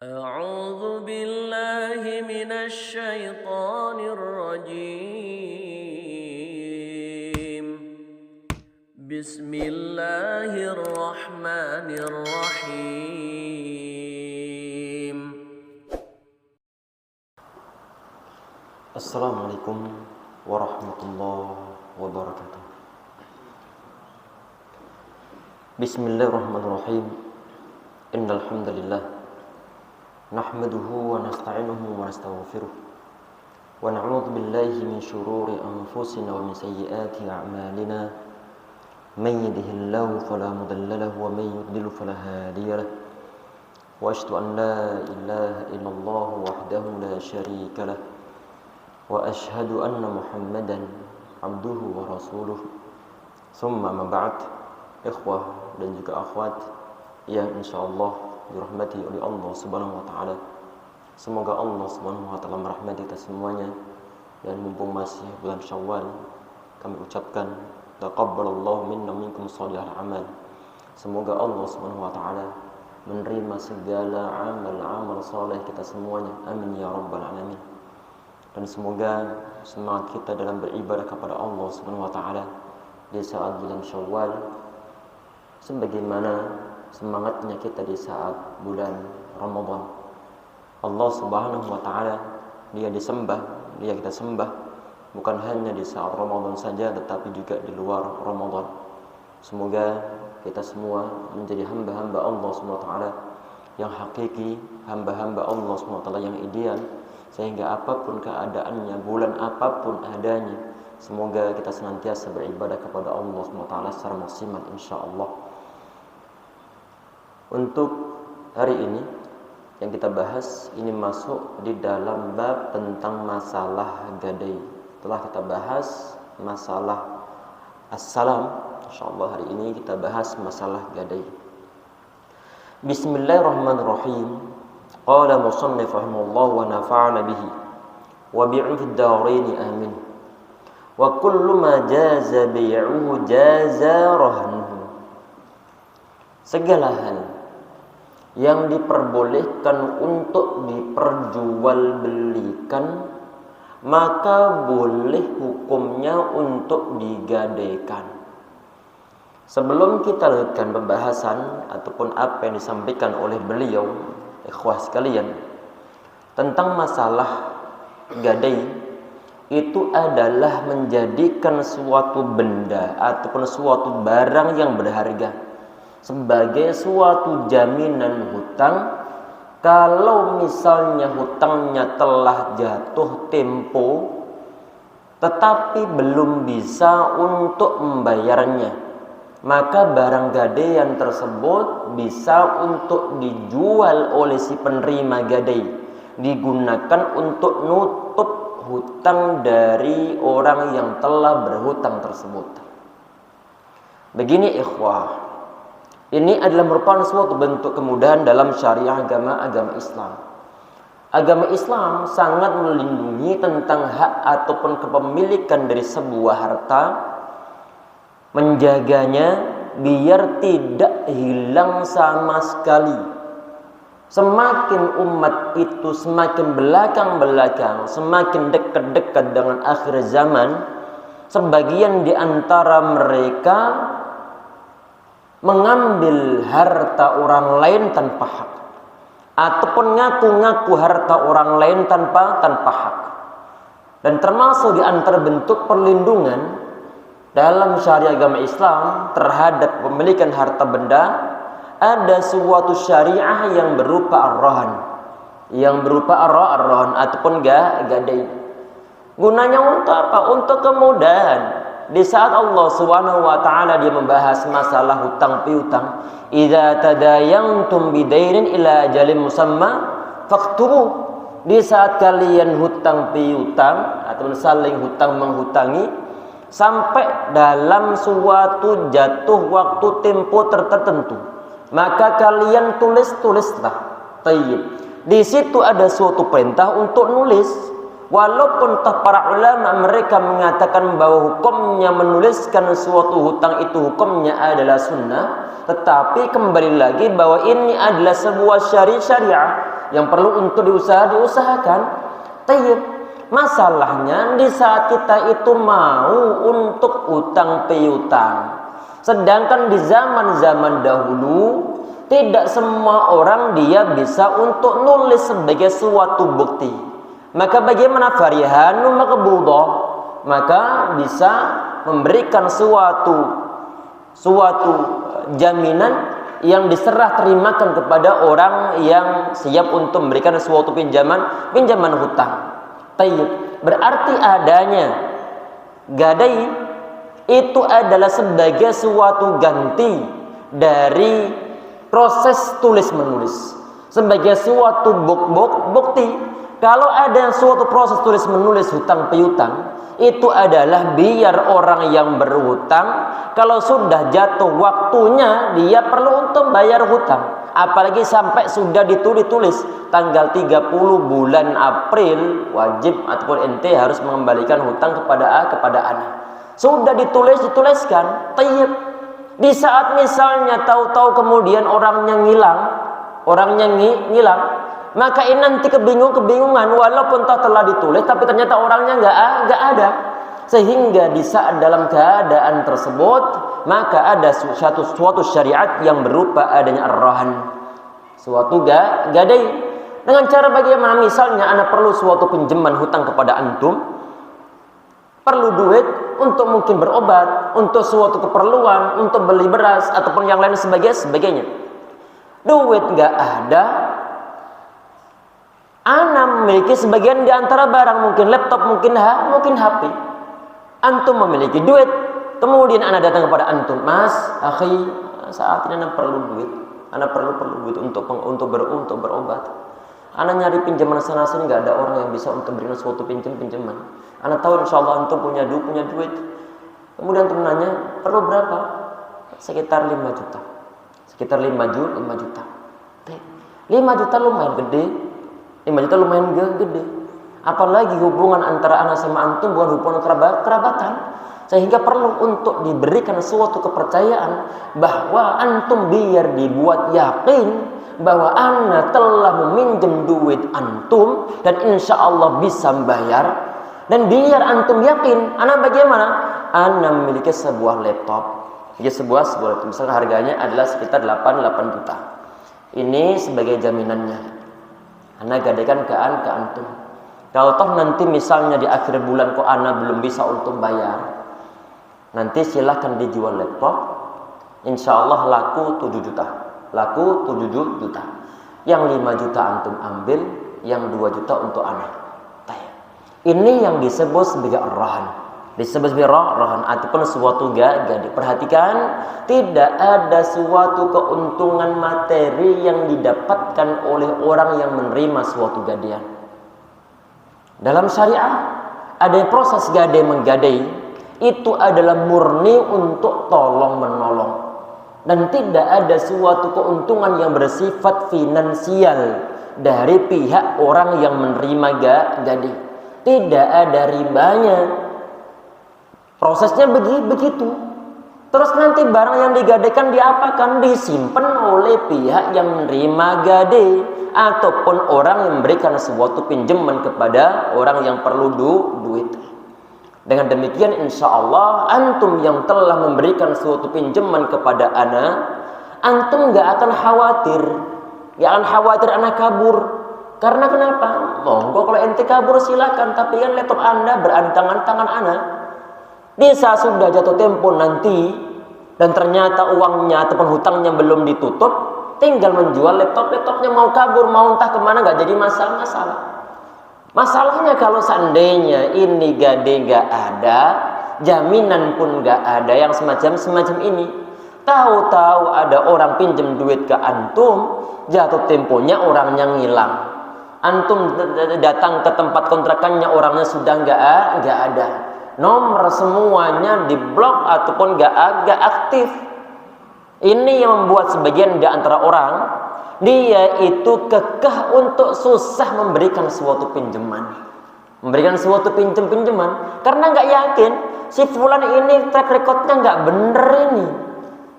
أعوذ بالله من الشيطان الرجيم. بسم الله الرحمن الرحيم. Assalamualaikum warahmatullahi wabarakatuh. Bismillahirrahmanirrahim. Innal hamdalillah nahmaduhu wa nasta'inuhu wa nastaghfiruh wa na'udzu billahi min shururi anfusina wa min sayyiati a'malina. Man yahdihillahu fala mudilla lahu wa man yudlil fala hadiya lahu. Wa asyhadu an la ilaha illallah wahdahu la syarika lahu wa asyhadu anna Muhammadan abduhu wa rasuluh. Summa ma ba'd. Ikhwah dan juga akhwat yang insyaallah dirahmati oleh Allah Subhanahu wa taala. Semoga Allah Subhanahu wa taala merahmati kita semuanya. Dan mumpung masih bulan Syawal, kami ucapkan taqabbalallahu minna minkum shalihal amal. Semoga Allah Subhanahu wa taala menerima segala amal-amal saleh kita semuanya. Amin ya rabbal alamin. Dan semoga semangat kita dalam beribadah kepada Allah Subhanahu wa taala di saat bulan Syawal sebagaimana semangatnya kita di saat bulan Ramadan. Allah Subhanahu wa taala Dia disembah, Dia kita sembah bukan hanya di saat Ramadan saja tetapi juga di luar Ramadan. Semoga kita semua menjadi hamba-hamba Allah Subhanahu wa taala yang hakiki, hamba-hamba Allah Subhanahu wa taala yang ideal, sehingga apapun keadaannya, bulan apapun adanya, semoga kita senantiasa beribadah kepada Allah Subhanahu wa taala secara maksimal insyaallah. Untuk hari ini yang kita bahas ini masuk di dalam bab tentang masalah gadai. Telah kita bahas masalah as-salam. Insyaallah hari ini kita bahas masalah gadai. Bismillahirrahmanirrahim. Qala musannif rahimahullah wa nafa'ana bihi wa bi'u fid darain amin. Wa kullu ma jaza bi'uhu jaza rahnuhu. Segala hal yang diperbolehkan untuk diperjualbelikan maka boleh hukumnya untuk digadaikan. Sebelum kita lanjutkan pembahasan ataupun apa yang disampaikan oleh beliau, ikhwah sekalian, tentang masalah gadai, itu adalah menjadikan suatu benda ataupun suatu barang yang berharga sebagai suatu jaminan hutang. Kalau misalnya hutangnya telah jatuh tempo tetapi belum bisa untuk membayarnya, maka barang gadaian tersebut bisa untuk dijual oleh si penerima gadai, digunakan untuk nutup hutang dari orang yang telah berhutang tersebut. Begini ikhwah, ini adalah merupakan suatu bentuk kemudahan dalam syariah agama Islam. Agama Islam sangat melindungi tentang hak ataupun kepemilikan dari sebuah harta, menjaganya biar tidak hilang sama sekali. Semakin umat itu semakin belakang-belakang, semakin dekat-dekat dengan akhir zaman, sebagian di antara mereka mengambil harta orang lain tanpa hak, ataupun ngaku-ngaku harta orang lain tanpa hak. Dan termasuk di antara bentuk perlindungan dalam syariat agama Islam terhadap pemilikan harta benda, ada suatu syariah yang berupa ar-rahan, ataupun gadai. Gunanya untuk apa? Untuk kemudahan. Di saat Allah Subhanahu wa taala Dia membahas masalah hutang piutang, idza tadayantum bidainin ila ajalin musamma faktubu. Di saat kalian hutang piutang atau saling hutang menghutangi sampai dalam suatu jatuh waktu tempo tertentu, maka kalian tulislah. Tayyib. Di situ ada suatu perintah untuk nulis. Walaupun para ulama mereka mengatakan bahwa hukumnya menuliskan suatu hutang itu hukumnya adalah sunnah, tetapi kembali lagi bahwa ini adalah sebuah syariah yang perlu untuk diusahakan. Tayyib. Masalahnya di saat kita itu mau untuk utang piutang, sedangkan di zaman-zaman dahulu tidak semua orang dia bisa untuk nulis sebagai suatu bukti. Maka bagaimana farihanu maqbudah? Maka bisa memberikan suatu jaminan yang diserah terimakan kepada orang yang siap untuk memberikan suatu pinjaman hutang. Tayyib. Berarti adanya gadai itu adalah sebagai suatu ganti dari proses tulis menulis, sebagai suatu bukti. Kalau ada suatu proses tulis menulis hutang piutang, itu adalah biar orang yang berhutang kalau sudah jatuh waktunya dia perlu untuk bayar hutang. Apalagi sampai sudah ditulis tanggal 30 bulan April wajib ataupun ente harus mengembalikan hutang kepada anak. Sudah dituliskan. Tayyib. Di saat misalnya tahu-tahu kemudian orangnya ngilang, maka ini nanti kebingungan walaupun telah ditulis tapi ternyata orangnya nggak ada. Sehingga di saat dalam keadaan tersebut maka ada suatu syariat yang berupa adanya ar-rahan, suatu gadai. Dengan cara bagaimana? Misalnya anak perlu suatu pinjaman hutang kepada antum, perlu duit untuk mungkin berobat, untuk suatu keperluan, untuk beli beras ataupun yang lain sebagainya. Duit nggak ada, anak memiliki sebagian di antara barang, mungkin laptop, mungkin HP. Antum memiliki duit, kemudian anak datang kepada antum, mas, akhi, saat ini anak perlu duit, anak perlu duit untuk berobat. Anak nyari pinjaman sana sini, nggak ada orang yang bisa untuk berikan suatu pinjaman. Anak tahu insya Allah antum punya duit. Kemudian antum nanya, perlu berapa? Sekitar 5 juta. Sekitar 5 juta. 5 juta lumayan gede. 5 juta lumayan gede. Apalagi hubungan antara anak sama antum bukan hubungan kerabatan, sehingga perlu untuk diberikan suatu kepercayaan bahwa antum biar dibuat yakin bahwa anak telah meminjam duit antum dan insya Allah bisa membayar, dan biar antum yakin anak bagaimana? Anak memiliki sebuah laptop, sebuah laptop, misalnya harganya adalah sekitar 8 juta. Ini sebagai jaminannya, anak gadaikan ke antum. Kalau toh nanti misalnya di akhir bulan kok anak belum bisa untuk bayar, nanti silahkan dijual laptop, insya Allah laku 7 juta. Yang 5 juta antum ambil, yang 2 juta untuk anak. Ini yang disebut sebagai rahan. Disebut sebagai rahan ataupun suatu gadai. Perhatikan, tidak ada suatu keuntungan materi yang didapatkan oleh orang yang menerima suatu gadaian. Dalam syariah ada proses gadai menggadai, itu adalah murni untuk tolong menolong, dan tidak ada suatu keuntungan yang bersifat finansial dari pihak orang yang menerima gadai. Tidak ada ribanya. Prosesnya begitu. Terus nanti barang yang digadaikan diapakan? Disimpan oleh pihak yang menerima gadai ataupun orang yang memberikan suatu pinjaman kepada orang yang perlu duit. Dengan demikian insya Allah antum yang telah memberikan suatu pinjaman kepada anak, antum gak akan khawatir anak kabur. Karena kenapa? Monggo kalau ente kabur silakan, tapi kan laptop anda berada di tangan anak. Bisa sudah jatuh tempo nanti dan ternyata uangnya ataupun hutangnya belum ditutup, tinggal menjual laptopnya, mau kabur, mau entah kemana, nggak jadi masalah. Masalahnya kalau seandainya ini gadai nggak ada, jaminan pun nggak ada yang semacam ini. Tahu-tahu ada orang pinjam duit ke antum, jatuh temponya orangnya ngilang. Antum datang ke tempat kontrakannya, orangnya sudah nggak ada. Nomor semuanya diblok ataupun nggak aktif. Ini yang membuat sebagian di antara orang dia itu kekeh untuk susah memberikan suatu pinjaman, pinjaman karena nggak yakin si fulan ini track recordnya nggak bener ini.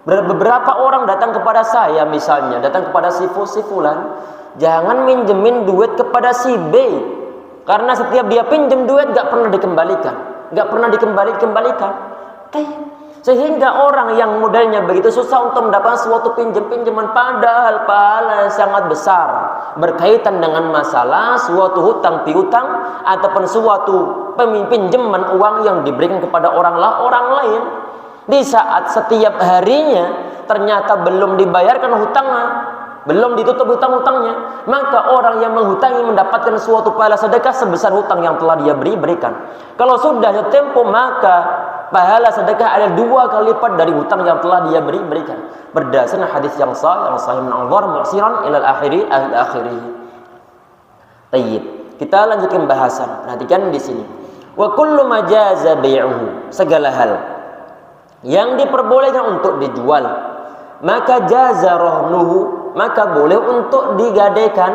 Beberapa orang datang kepada saya, misalnya datang kepada si Fulan, jangan minjemin duit kepada si B, karena setiap dia pinjem duit gak pernah dikembalikan, sehingga orang yang modalnya begitu susah untuk mendapatkan suatu pinjaman, padahal pahala sangat besar berkaitan dengan masalah suatu hutang piutang ataupun suatu pinjaman uang yang diberikan kepada orang lain. Di saat setiap harinya ternyata belum dibayarkan hutangnya, belum ditutup hutang-hutangnya, maka orang yang menghutangi mendapatkan suatu pahala sedekah sebesar hutang yang telah dia berikan. Kalau sudah tempo, maka pahala sedekah ada 2 kali lipat dari hutang yang telah dia berikan. Berdasarkan hadis yang sahih men'adhar mu'siran ilal akhiri. Tayyib. Kita lanjutkan bahasan. Perhatikan di sini. Wa kullu majaza bai'uhu, segala hal yang diperbolehkan untuk dijual, maka jaza rahnuhu, maka boleh untuk digadaikan.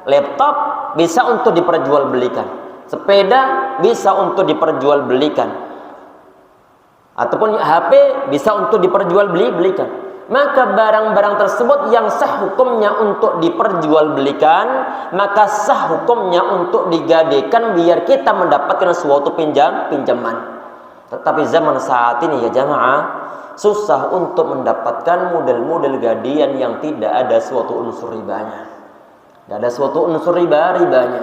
Laptop bisa untuk diperjualbelikan, sepeda bisa untuk diperjualbelikan, ataupun HP bisa untuk diperjualbelikan. Maka barang-barang tersebut yang sah hukumnya untuk diperjualbelikan, maka sah hukumnya untuk digadaikan biar kita mendapatkan suatu pinjaman. Tetapi zaman saat ini ya jamaah, susah untuk mendapatkan model-model gadaian yang tidak ada suatu unsur ribanya. Tidak ada suatu unsur ribanya.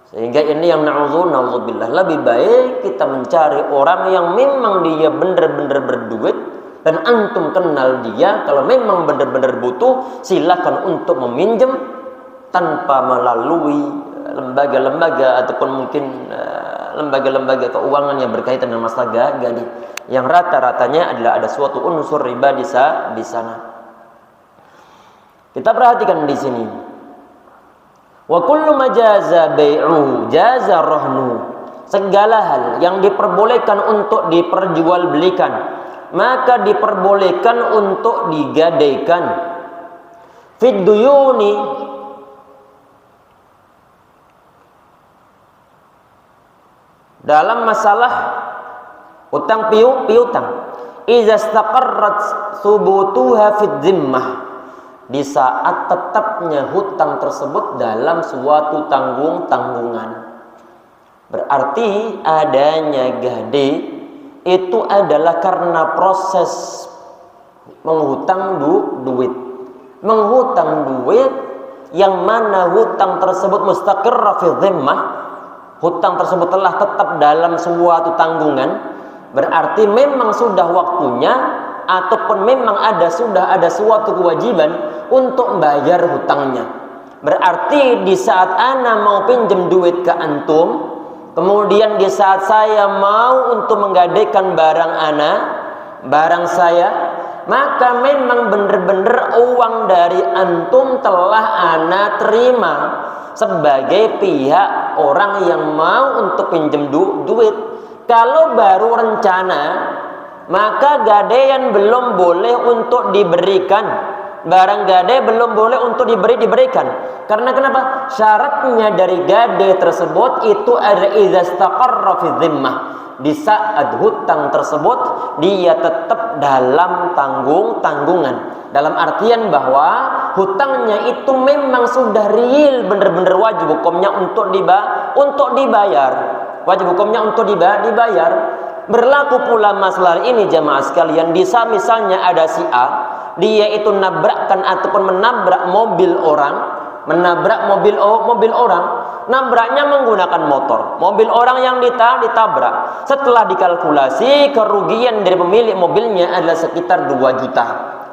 Sehingga ini yang na'udzubillah, lebih baik kita mencari orang yang memang dia benar-benar berduit dan antum kenal dia. Kalau memang benar-benar butuh, silakan untuk meminjam tanpa melalui lembaga-lembaga ataupun mungkin lembaga-lembaga keuangan yang berkaitan dengan masalah gadai, yang rata-ratanya adalah ada suatu unsur riba di sana. Kita perhatikan di sini. Wa kullu majaza bai'uhu jaza rahnu, segala hal yang diperbolehkan untuk diperjualbelikan, maka diperbolehkan untuk digadaikan. Fid duyuni, dalam masalah utang piutang, idza istaqarrat thubutuha fid zimmah, di saat tetapnya hutang tersebut dalam suatu tanggungan. Berarti adanya gadai itu adalah karena proses menghutang duit yang mana hutang tersebut mustaqirra fi zimmah, hutang tersebut telah tetap dalam suatu tanggungan. Berarti memang sudah waktunya ataupun memang sudah ada suatu kewajiban untuk bayar hutangnya. Berarti di saat ana mau pinjam duit ke antum, kemudian di saat saya mau untuk menggadaikan barang saya, maka memang benar-benar uang dari antum telah ana terima sebagai pihak orang yang mau untuk pinjam duit. Kalau baru rencana, maka gadaian belum boleh untuk diberikan. Barang gadai belum boleh untuk diberikan. Karena kenapa? Syaratnya dari gadai tersebut itu ada idza istaqarra fi zimmah, di saat hutang tersebut dia tetap dalam tanggungan. Dalam artian bahwa hutangnya itu memang sudah real, benar-benar wajib hukumnya untuk dibayar. Wajib hukumnya untuk dibayar. Berlaku pula masalah ini jamaah sekalian. Misalnya ada si A, dia itu nabrakkan ataupun menabrak mobil orang, nabraknya menggunakan motor. Mobil orang yang ditabrak, setelah dikalkulasi kerugian dari pemilik mobilnya adalah sekitar 2 juta.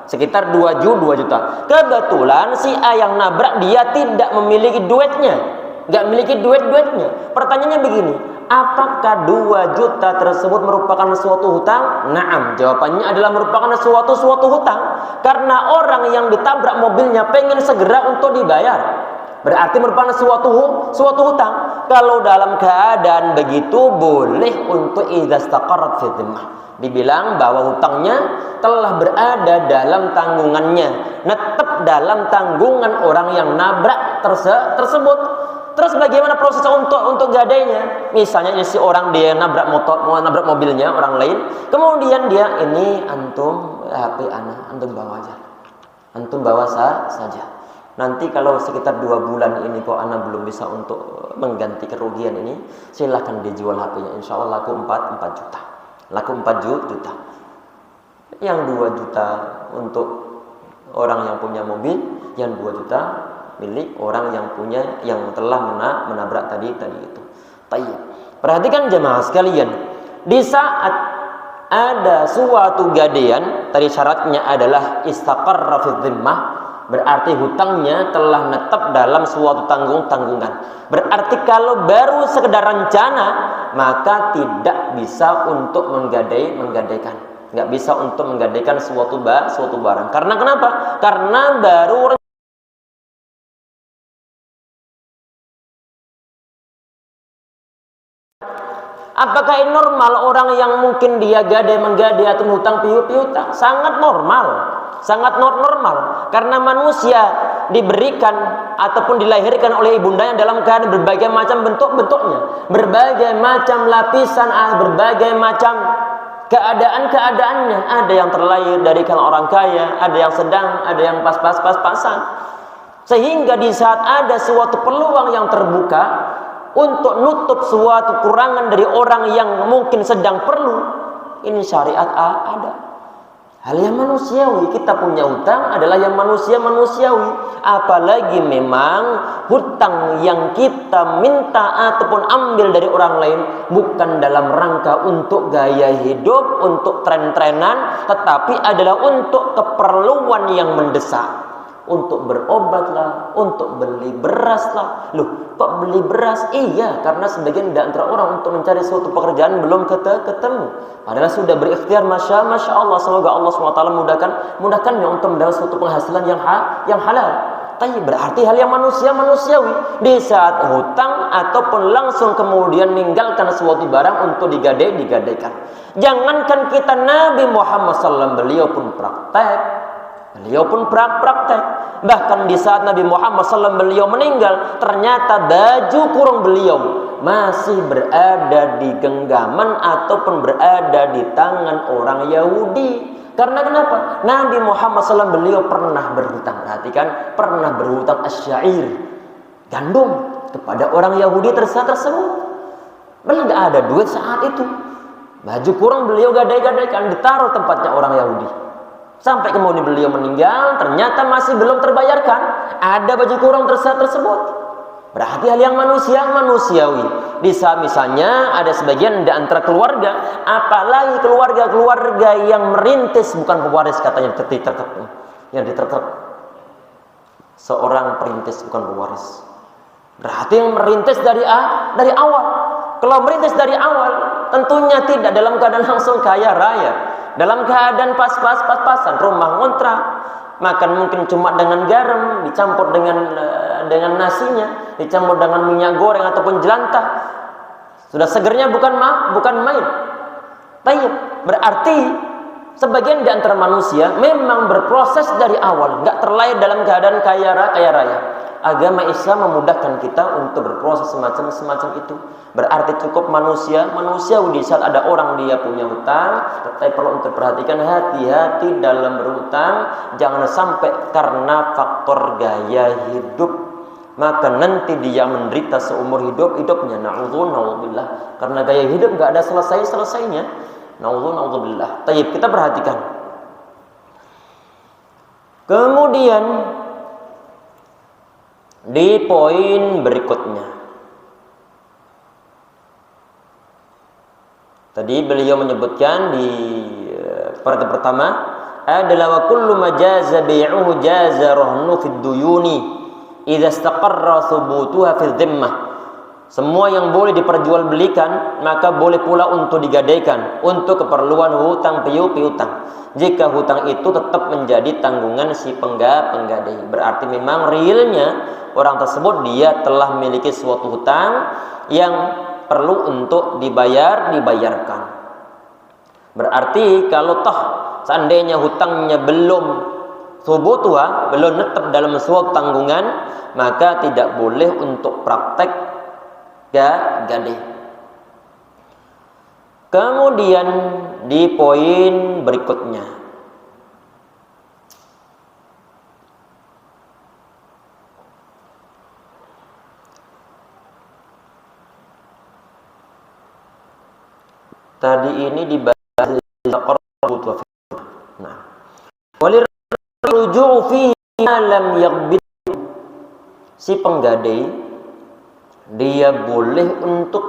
Sekitar 2 juta. Kebetulan si A yang nabrak dia tidak memiliki duitnya, nggak memiliki duitnya. Pertanyaannya begini, apakah 2 juta tersebut merupakan suatu hutang? Naam, jawabannya adalah merupakan suatu hutang, karena orang yang ditabrak mobilnya pengen segera untuk dibayar. Berarti merupakan suatu hutang. Kalau dalam keadaan begitu boleh untuk idza istaqarrat fi dhimmah, dibilang bahwa hutangnya telah berada dalam tanggungannya, netep dalam tanggungan orang yang nabrak tersebut. Terus bagaimana proses untuk gadainya? Misalnya si orang dia nabrak mobilnya orang lain, kemudian dia, ini antum HP ana, antum bawa aja. Antum bawa saja. Nanti kalau sekitar 2 bulan ini kok ana belum bisa untuk mengganti kerugian ini, silahkan dijual HP-nya. Insya Allah laku 4 juta. Laku 4 juta. Yang 2 juta untuk orang yang punya mobil, yang 2 juta milik orang yang telah menabrak tadi itu. Tayyib. Perhatikan jemaah sekalian, di saat ada suatu gadaian, tadi syaratnya adalah istaqarra fi dhimmah, berarti hutangnya telah netap dalam suatu tanggungan. Berarti kalau baru sekedar rencana, maka tidak bisa untuk menggadaikan. Nggak bisa untuk menggadaikan suatu barang. Karena kenapa? Karena baru apakah ini normal orang yang mungkin dia menggadai atau hutang piutang? Sangat normal. Sangat normal. Karena manusia diberikan ataupun dilahirkan oleh ibundanya dalam keadaan berbagai macam bentuknya, berbagai macam lapisan, berbagai macam keadaannya. Ada yang terlahir dari kalangan orang kaya, ada yang sedang, ada yang pas-pasan. Sehingga di saat ada suatu peluang yang terbuka untuk nutup suatu kekurangan dari orang yang mungkin sedang perlu, ini syariat ada. Hal yang manusiawi, kita punya hutang adalah yang manusiawi. Apalagi memang hutang yang kita minta ataupun ambil dari orang lain bukan dalam rangka untuk gaya hidup, untuk tren-trenan, tetapi adalah untuk keperluan yang mendesak. Untuk berobat lah, untuk beli beras lah. Loh, kok beli beras? Iya, karena sebagian di antara orang untuk mencari suatu pekerjaan belum ketemu. Padahal sudah berikhtiar, masya Allah. Semoga Allah SWT mudahkannya untuk mendapat suatu penghasilan yang halal. Tapi berarti hal yang manusiawi. Di saat hutang ataupun langsung kemudian meninggalkan suatu barang untuk digadaikan. Jangankan kita, Nabi Muhammad SAW beliau pun praktek. Bahkan di saat Nabi Muhammad SAW beliau meninggal, ternyata baju kurung beliau masih berada di genggaman ataupun berada di tangan orang Yahudi. Karena kenapa? Nabi Muhammad SAW beliau pernah berhutang. Perhatikan, pernah berhutang asyair, gandum, kepada orang Yahudi tersebut. Beliau nggak ada duit saat itu. Baju kurung beliau gadai-gadaikan, ditaruh tempatnya orang Yahudi. Sampai kemudian beliau meninggal, ternyata masih belum terbayarkan. Ada baju kurung tersebut. Berarti hal yang manusiawi. Di saat misalnya ada sebagian di antara keluarga, apalagi keluarga yang merintis, bukan pewaris katanya, yang ditertep. Seorang perintis bukan pewaris. Berarti yang merintis dari awal. Kalau merintis dari awal, tentunya tidak dalam keadaan langsung kaya raya. Dalam keadaan pas-pasan, rumah ngontrak, makan mungkin cuma dengan garam, dicampur dengan nasinya, dicampur dengan minyak goreng ataupun jelantah. Sudah segernya bukan main. Tayyib, berarti sebagian di antara manusia memang berproses dari awal, nggak terlahir dalam keadaan kaya raya. Agama Islam memudahkan kita untuk berproses semacam itu. Berarti cukup manusiawi di saat ada orang dia punya hutang, tetapi perlu untuk perhatikan, hati-hati dalam berhutang. Jangan sampai karena faktor gaya hidup maka nanti dia menderita seumur hidupnya. Na'udzubillah. Karena gaya hidup nggak ada selesainya. Na'udzubillah. Tayyib, kita perhatikan. Kemudian di poin berikutnya, tadi beliau menyebutkan di paragraf pertama adalah wa kullu majaza bai'uhu jaza rahnu fid duyuni idza istaqarra thubutuha fi dhimmah. Semua yang boleh diperjualbelikan maka boleh pula untuk digadaikan untuk keperluan hutang piutang. Jika hutang itu tetap menjadi tanggungan si penggadai. Berarti memang realnya orang tersebut dia telah memiliki suatu hutang yang perlu untuk dibayarkan. Berarti kalau toh seandainya hutangnya belum thubutuha, belum netap dalam suatu tanggungan, maka tidak boleh untuk praktek gadai. Kemudian di poin berikutnya, tadi ini dibahas qarbu. Nah, walir ruju'u fi lam yaghbit, si penggadai dia boleh untuk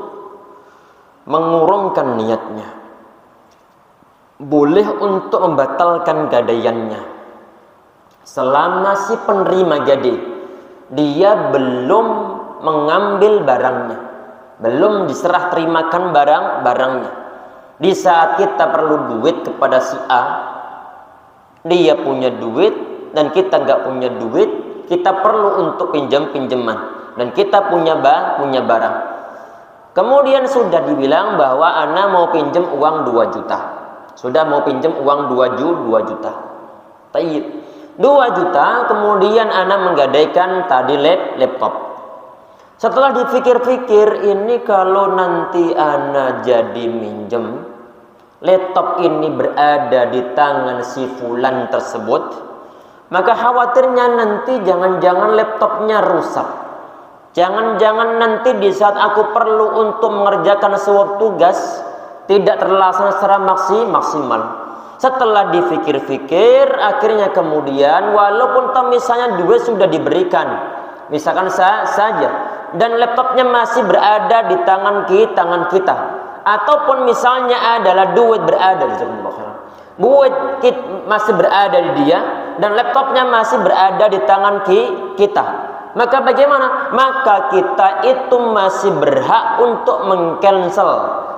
mengurungkan niatnya, boleh untuk membatalkan gadaiannya selama si penerima gadai dia belum mengambil barangnya, belum diserah terimakan barangnya. Di saat kita perlu duit kepada si A, dia punya duit dan kita nggak punya duit, kita perlu untuk pinjam-pinjaman dan kita punya barang. Kemudian sudah dibilang bahwa ana mau pinjam uang 2 juta. Sudah mau pinjam uang 2 juta. Tayyib. 2 juta, kemudian ana menggadaikan tadi laptop. Setelah dipikir-pikir, ini kalau nanti ana jadi minjem, laptop ini berada di tangan si fulan tersebut, maka khawatirnya nanti jangan-jangan laptopnya rusak. Jangan-jangan nanti di saat aku perlu untuk mengerjakan sebuah tugas tidak terlaksana secara maksimal. Setelah dipikir-pikir, akhirnya kemudian walaupun misalnya duit sudah diberikan, misalkan saja, dan laptopnya masih berada di tangan kita, ataupun misalnya adalah duit berada di masih berada di dia dan laptopnya masih berada di tangan kita, maka bagaimana? Maka kita itu masih berhak untuk mengcancel,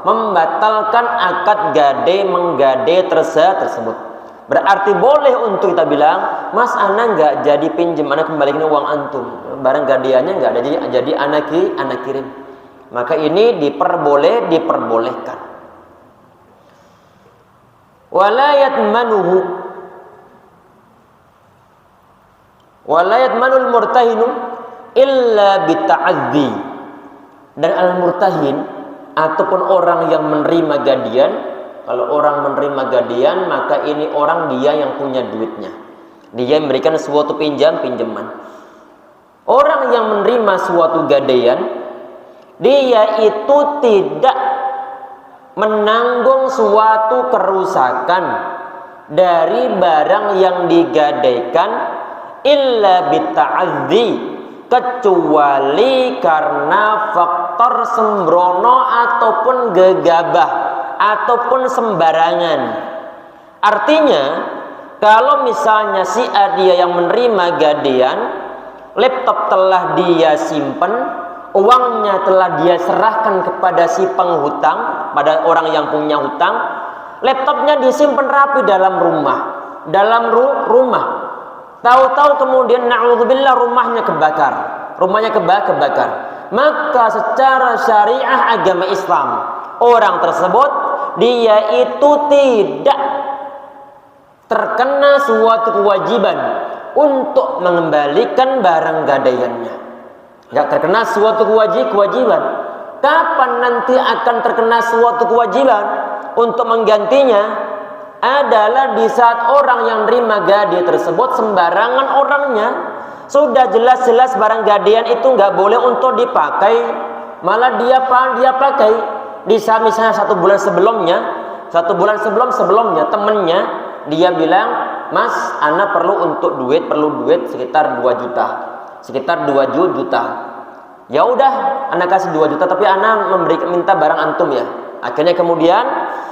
membatalkan akad menggadai tersebut. Berarti boleh untuk kita bilang, Mas, ana nggak jadi pinjam, ana kembalikan uang antum, barang gadaiannya nggak ada, jadi ana kirim. Maka ini diperbolehkan. Wala yatmanul murtahinu illa bita'adzi. Dan al-murtahin ataupun orang yang menerima gadian, kalau orang menerima gadian maka ini orang dia yang punya duitnya, dia memberikan suatu pinjaman. Orang yang menerima suatu gadaian, dia itu tidak menanggung suatu kerusakan dari barang yang digadaikan illa bita'adzi, kecuali karena faktor sembrono ataupun gegabah ataupun sembarangan. Artinya kalau misalnya si A dia yang menerima gadaian, laptop telah dia simpan, uangnya telah dia serahkan kepada si penghutang, pada orang yang punya hutang, laptopnya disimpan rapi dalam rumah. Tahu-tahu kemudian na'udzubillah rumahnya kebakar. Maka secara syariah agama Islam, orang tersebut dia itu tidak terkena suatu kewajiban untuk mengembalikan barang gadaiannya. Enggak terkena suatu kewajiban. Kapan nanti akan terkena suatu kewajiban untuk menggantinya? Adalah di saat orang yang nerima gadai tersebut sembarangan orangnya, sudah jelas-jelas barang gadaian itu nggak boleh untuk dipakai, malah dia pakai di saat misalnya 1 bulan sebelumnya temennya dia bilang, Mas, ana perlu duit sekitar 2 juta. Ya udah, ana kasih 2 juta, tapi ana minta barang antum ya. Akhirnya kemudian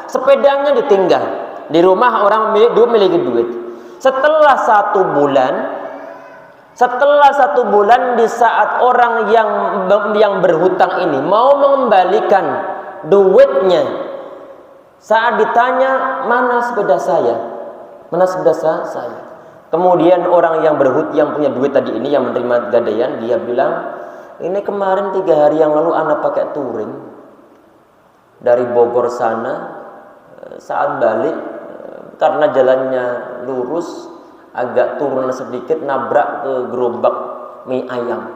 sepedanya ditinggal di rumah orang memiliki duit. Setelah 1 bulan, di saat orang yang berhutang ini mau mengembalikan duitnya, saat ditanya, mana sepeda saya? Kemudian orang yang punya duit tadi ini, yang menerima gadaian, dia bilang, ini kemarin 3 hari yang lalu ana pakai touring dari Bogor sana, saat balik karena jalannya lurus, agak turun sedikit, nabrak ke gerobak mie ayam,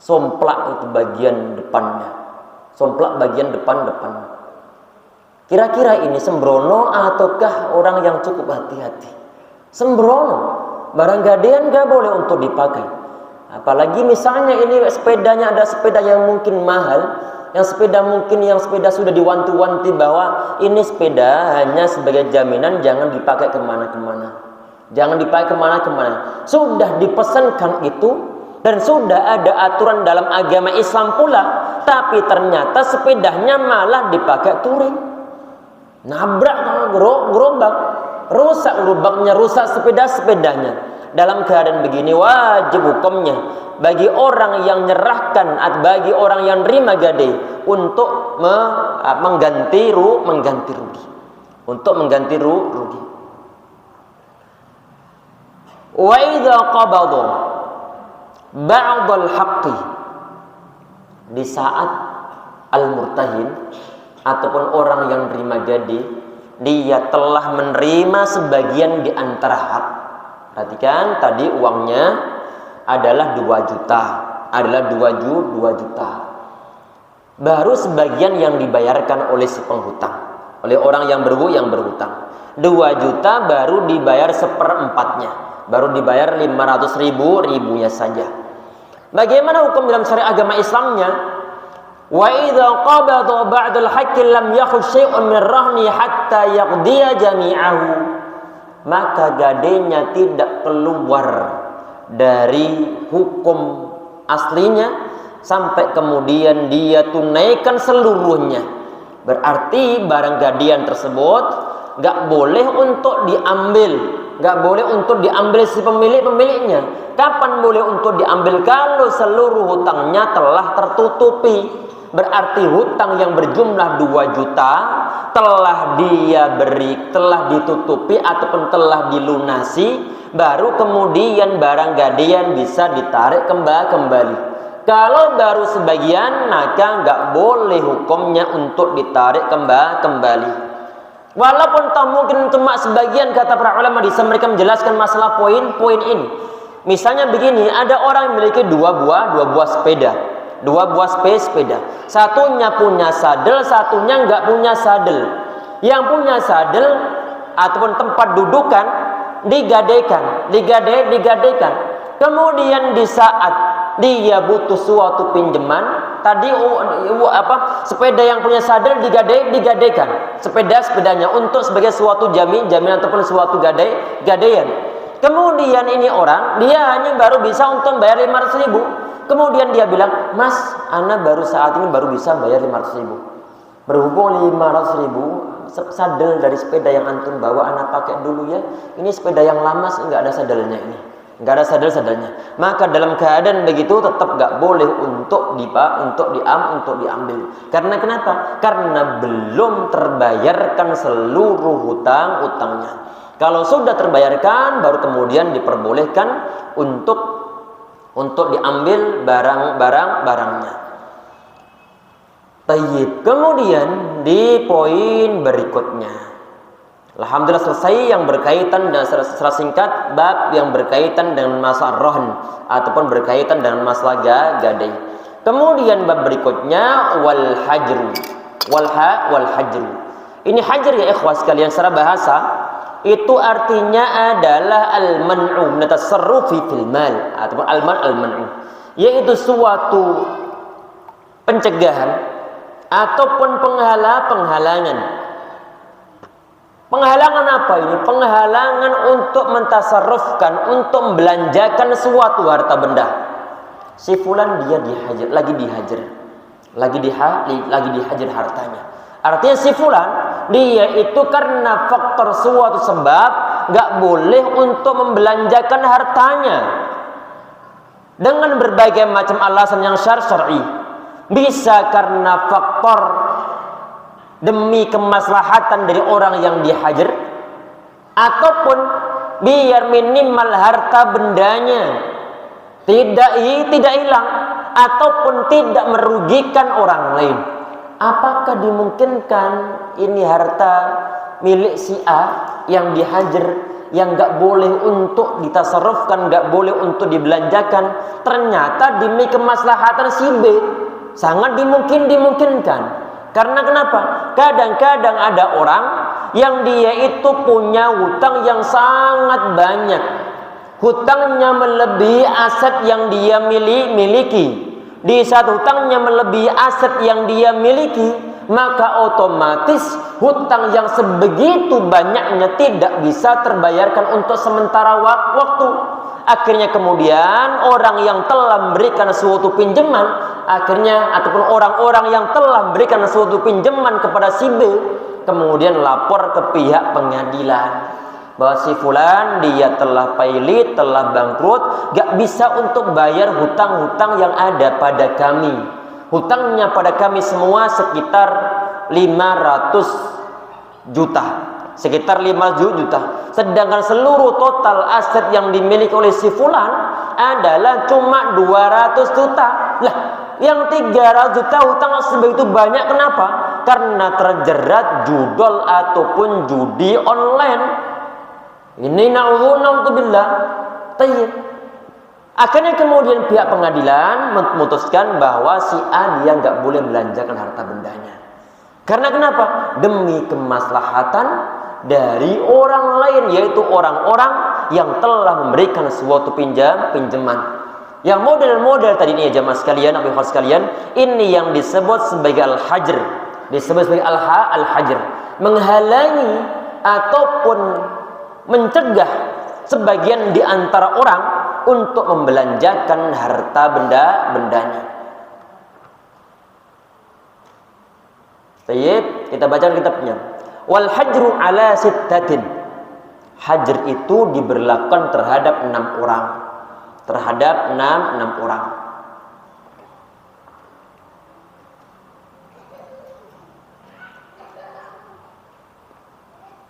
somplak itu bagian depannya, bagian depan. Kira-kira ini sembrono ataukah orang yang cukup hati-hati? Sembrono. Barang gadaian gak boleh untuk dipakai. Apalagi misalnya ini sepedanya ada sepeda yang mungkin mahal, Yang sepeda mungkin yang sepeda sudah diwanti-wanti bahwa ini sepeda hanya sebagai jaminan, jangan dipakai kemana-kemana, jangan dipakai kemana-kemana. Sudah dipesankan itu dan sudah ada aturan dalam agama Islam pula, tapi ternyata sepedanya malah dipakai touring, nabrak gerobak, rusak gerobaknya, rusak sepedanya. Dalam keadaan begini wajib hukumnya bagi orang yang nyerahkan atau bagi orang yang nerima gadai untuk mengganti rugi, untuk mengganti rugi. Wa idza qabadu ba'd al-haqqi, di saat al-murtahin ataupun orang yang nerima gadai dia telah menerima sebagian di antara hak. Perhatikan tadi uangnya adalah 2 juta, adalah 2 juta. Baru sebagian yang dibayarkan oleh si penghutang, oleh orang yang berhutang. 2 juta baru dibayar 1/4-nya, baru dibayar 500 ribunya saja. Bagaimana hukum dalam syariat agama Islamnya? Wa idza qabada ba'dal haqqi lam yakhudh syai'un min rahni hatta yaqdiya jami'ahu, maka gadainya tidak keluar dari hukum aslinya sampai kemudian dia tunaikan seluruhnya. Berarti barang gadaian tersebut gak boleh untuk diambil, gak boleh untuk diambil si pemiliknya. Kapan boleh untuk diambil? Kalau seluruh hutangnya telah tertutupi. Berarti hutang yang berjumlah 2 juta telah dia beri, telah ditutupi ataupun telah dilunasi, baru kemudian barang gadaian bisa ditarik kembali. Kalau baru sebagian, maka nggak boleh hukumnya untuk ditarik kembali. Walaupun tak mungkin cuma sebagian, kata para ulama, bisa mereka menjelaskan masalah poin-poin ini. Misalnya begini, ada orang yang memiliki dua buah sepeda. 2 buah sepeda, satunya punya sadel, satunya nggak punya sadel. Yang punya sadel ataupun tempat dudukan digadaikan. Kemudian di saat dia butuh suatu pinjaman, tadi sepeda yang punya sadel digadaikan, sepedanya untuk sebagai suatu jaminan ataupun suatu gadaian. Kemudian ini orang dia hanya baru bisa untuk bayar 500 ribu. Kemudian dia bilang, "Mas, ana baru saat ini baru bisa bayar 500 ribu. Berhubung 500 ribu sadel dari sepeda yang antum bawa ana pakai dulu ya. Ini sepeda yang lama, enggak ada sadelnya ini. Enggak ada sadelnya. Maka dalam keadaan begitu tetap enggak boleh untuk diambil. Karena kenapa? Karena belum terbayarkan seluruh hutangnya. Kalau sudah terbayarkan, baru kemudian diperbolehkan untuk diambil barangnya. Tayyib. Kemudian di poin berikutnya, alhamdulillah selesai yang berkaitan dan secara singkat bab yang berkaitan dengan masalah rohn ataupun berkaitan dengan masalah gadai. Kemudian bab berikutnya wal hajru. Ini hajar ya ikhwas sekalian, secara bahasa itu artinya adalah al-man'u min at-tasarrufi fil mal ataupun al-man'u, yaitu suatu pencegahan ataupun penghalangan. Penghalangan apa ini? Penghalangan untuk mentasarrufkan, untuk membelanjakan suatu harta benda. Si fulan dia dihajar, lagi dihajar hartanya. Artinya si fulan dia itu karena faktor suatu sebab gak boleh untuk membelanjakan hartanya dengan berbagai macam alasan yang syar'i. Bisa karena faktor demi kemaslahatan dari orang yang dihajar, ataupun biar minimal harta bendanya tidak hilang ataupun tidak merugikan orang lain. Apakah dimungkinkan ini harta milik si A yang dihajar, yang gak boleh untuk ditasarrufkan, gak boleh untuk dibelanjakan, ternyata demi kemaslahatan si B sangat dimungkinkan. Karena kenapa? Kadang-kadang ada orang yang dia itu punya hutang yang sangat banyak, hutangnya melebihi aset yang dia miliki. di saat hutangnya melebihi aset yang dia miliki, maka otomatis hutang yang sebegitu banyaknya tidak bisa terbayarkan untuk sementara waktu. Akhirnya kemudian orang yang telah memberikan suatu pinjaman, ataupun orang-orang yang telah memberikan suatu pinjaman kepada si B, kemudian lapor ke pihak pengadilan bahwa si fulan dia telah pailit, telah bangkrut, gak bisa untuk bayar hutang-hutang yang ada pada kami. Hutangnya pada kami semua sekitar 500 juta. Sekitar 5 juta. Sedangkan seluruh total aset yang dimiliki oleh si fulan adalah cuma 200 juta. Lah, yang 300 juta hutang sebegitu banyak kenapa? Karena terjerat judol ataupun judi online. Ini na'udzubillah. Tayyib. Akhirnya kemudian pihak pengadilan memutuskan bahwa si A dia nggak boleh belanjakan harta bendanya. Karena kenapa? Demi kemaslahatan dari orang lain, yaitu orang-orang yang telah memberikan suatu pinjaman. Yang model-model tadi ini ya jamaah sekalian, akhwat sekalian, ini yang disebut sebagai al-hajr, disebut sebagai al-hajr, menghalangi ataupun mencegah sebagian di antara orang untuk membelanjakan harta bendanya. Baik, kita baca kitabnya. Wal hajru ala sittatin. Hajr itu diberlakukan terhadap 6 orang. Terhadap 6 orang.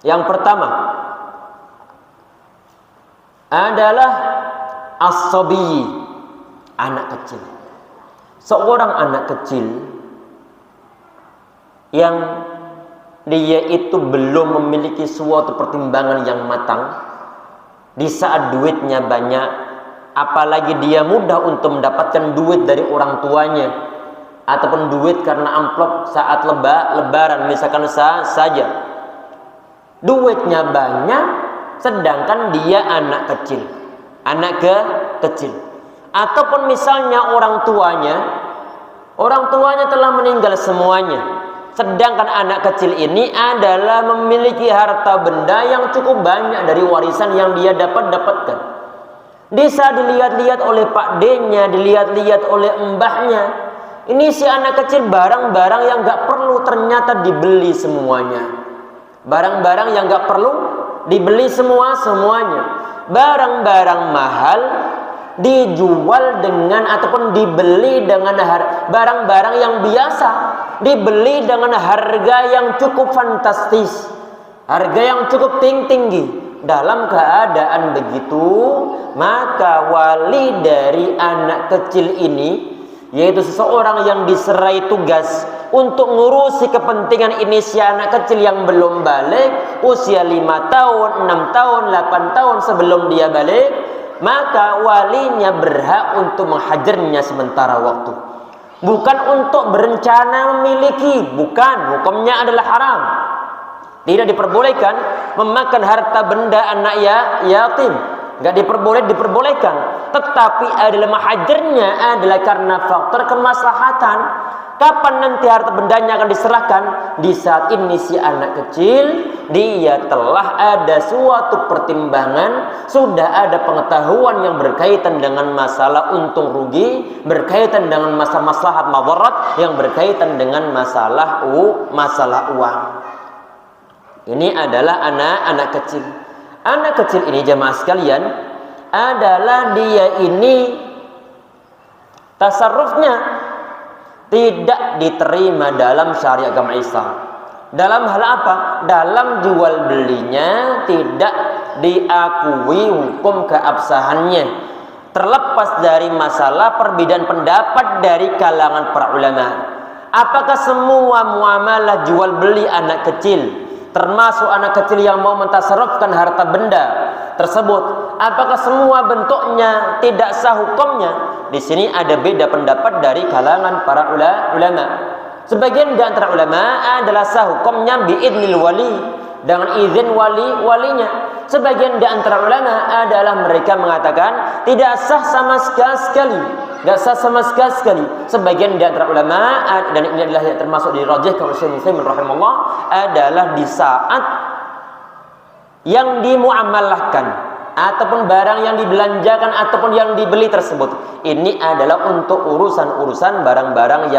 Yang pertama adalah as-sabi, anak kecil. Seorang anak kecil yang dia itu belum memiliki suatu pertimbangan yang matang, di saat duitnya banyak, apalagi dia mudah untuk mendapatkan duit dari orang tuanya ataupun duit karena amplop saat lebaran misalkan saja, duitnya banyak sedangkan dia anak kecil, kecil, ataupun misalnya orang tuanya telah meninggal semuanya, sedangkan anak kecil ini adalah memiliki harta benda yang cukup banyak dari warisan yang dia dapatkan. Bisa dilihat-lihat oleh Pak D-nya, dilihat-lihat oleh mbahnya. Ini si anak kecil barang-barang yang gak perlu ternyata dibeli semuanya. Barang-barang yang gak perlu dibeli semuanya. Barang-barang mahal dijual dengan ataupun dibeli dengan barang-barang yang biasa, dibeli dengan harga yang cukup fantastis, harga yang cukup tinggi. Dalam keadaan begitu, maka wali dari anak kecil ini, yaitu seseorang yang diserai tugas untuk ngurusi kepentingan ini si anak kecil yang belum balik, usia 5 tahun, 6 tahun, 8 tahun sebelum dia balik, maka walinya berhak untuk menghajarnya sementara waktu. Bukan untuk berencana memiliki, bukan, hukumnya adalah haram. Tidak diperbolehkan memakan harta benda anak yatim, enggak diperbolehkan. Tetapi adalah menghajarnya adalah karena faktor kemaslahatan. Kapan nanti harta bendanya akan diserahkan? Di saat ini si anak kecil dia telah ada suatu pertimbangan, sudah ada pengetahuan yang berkaitan dengan masalah untung rugi, berkaitan dengan masalah maslahat madarat, yang berkaitan dengan masalah uang. Ini adalah anak kecil. Anak kecil ini jamaah sekalian adalah dia ini tasarrufnya tidak diterima dalam syariat agama Islam. Dalam hal apa? Dalam jual belinya tidak diakui hukum keabsahannya. Terlepas dari masalah perbedaan pendapat dari kalangan para ulama. Apakah semua muamalah jual beli anak kecil, termasuk anak kecil yang mau mentasarrufkan harta benda tersebut, apakah semua bentuknya tidak sah hukumnya? Di sini ada beda pendapat dari kalangan para ulama. Sebagian di antara ulama adalah sah hukumnya biidnil wali, dengan izin walinya. Sebagian di antara ulama adalah mereka mengatakan tidak sah sama sekali. nggak sah sama sekali. Sebagian di antara ulama, dan ini adalah yang termasuk dirajihkan oleh Syekh Muslim rahimahullah, adalah di saat yang dimuamalahkan ataupun barang yang dibelanjakan ataupun yang dibeli tersebut, ini adalah untuk urusan-urusan barang-barang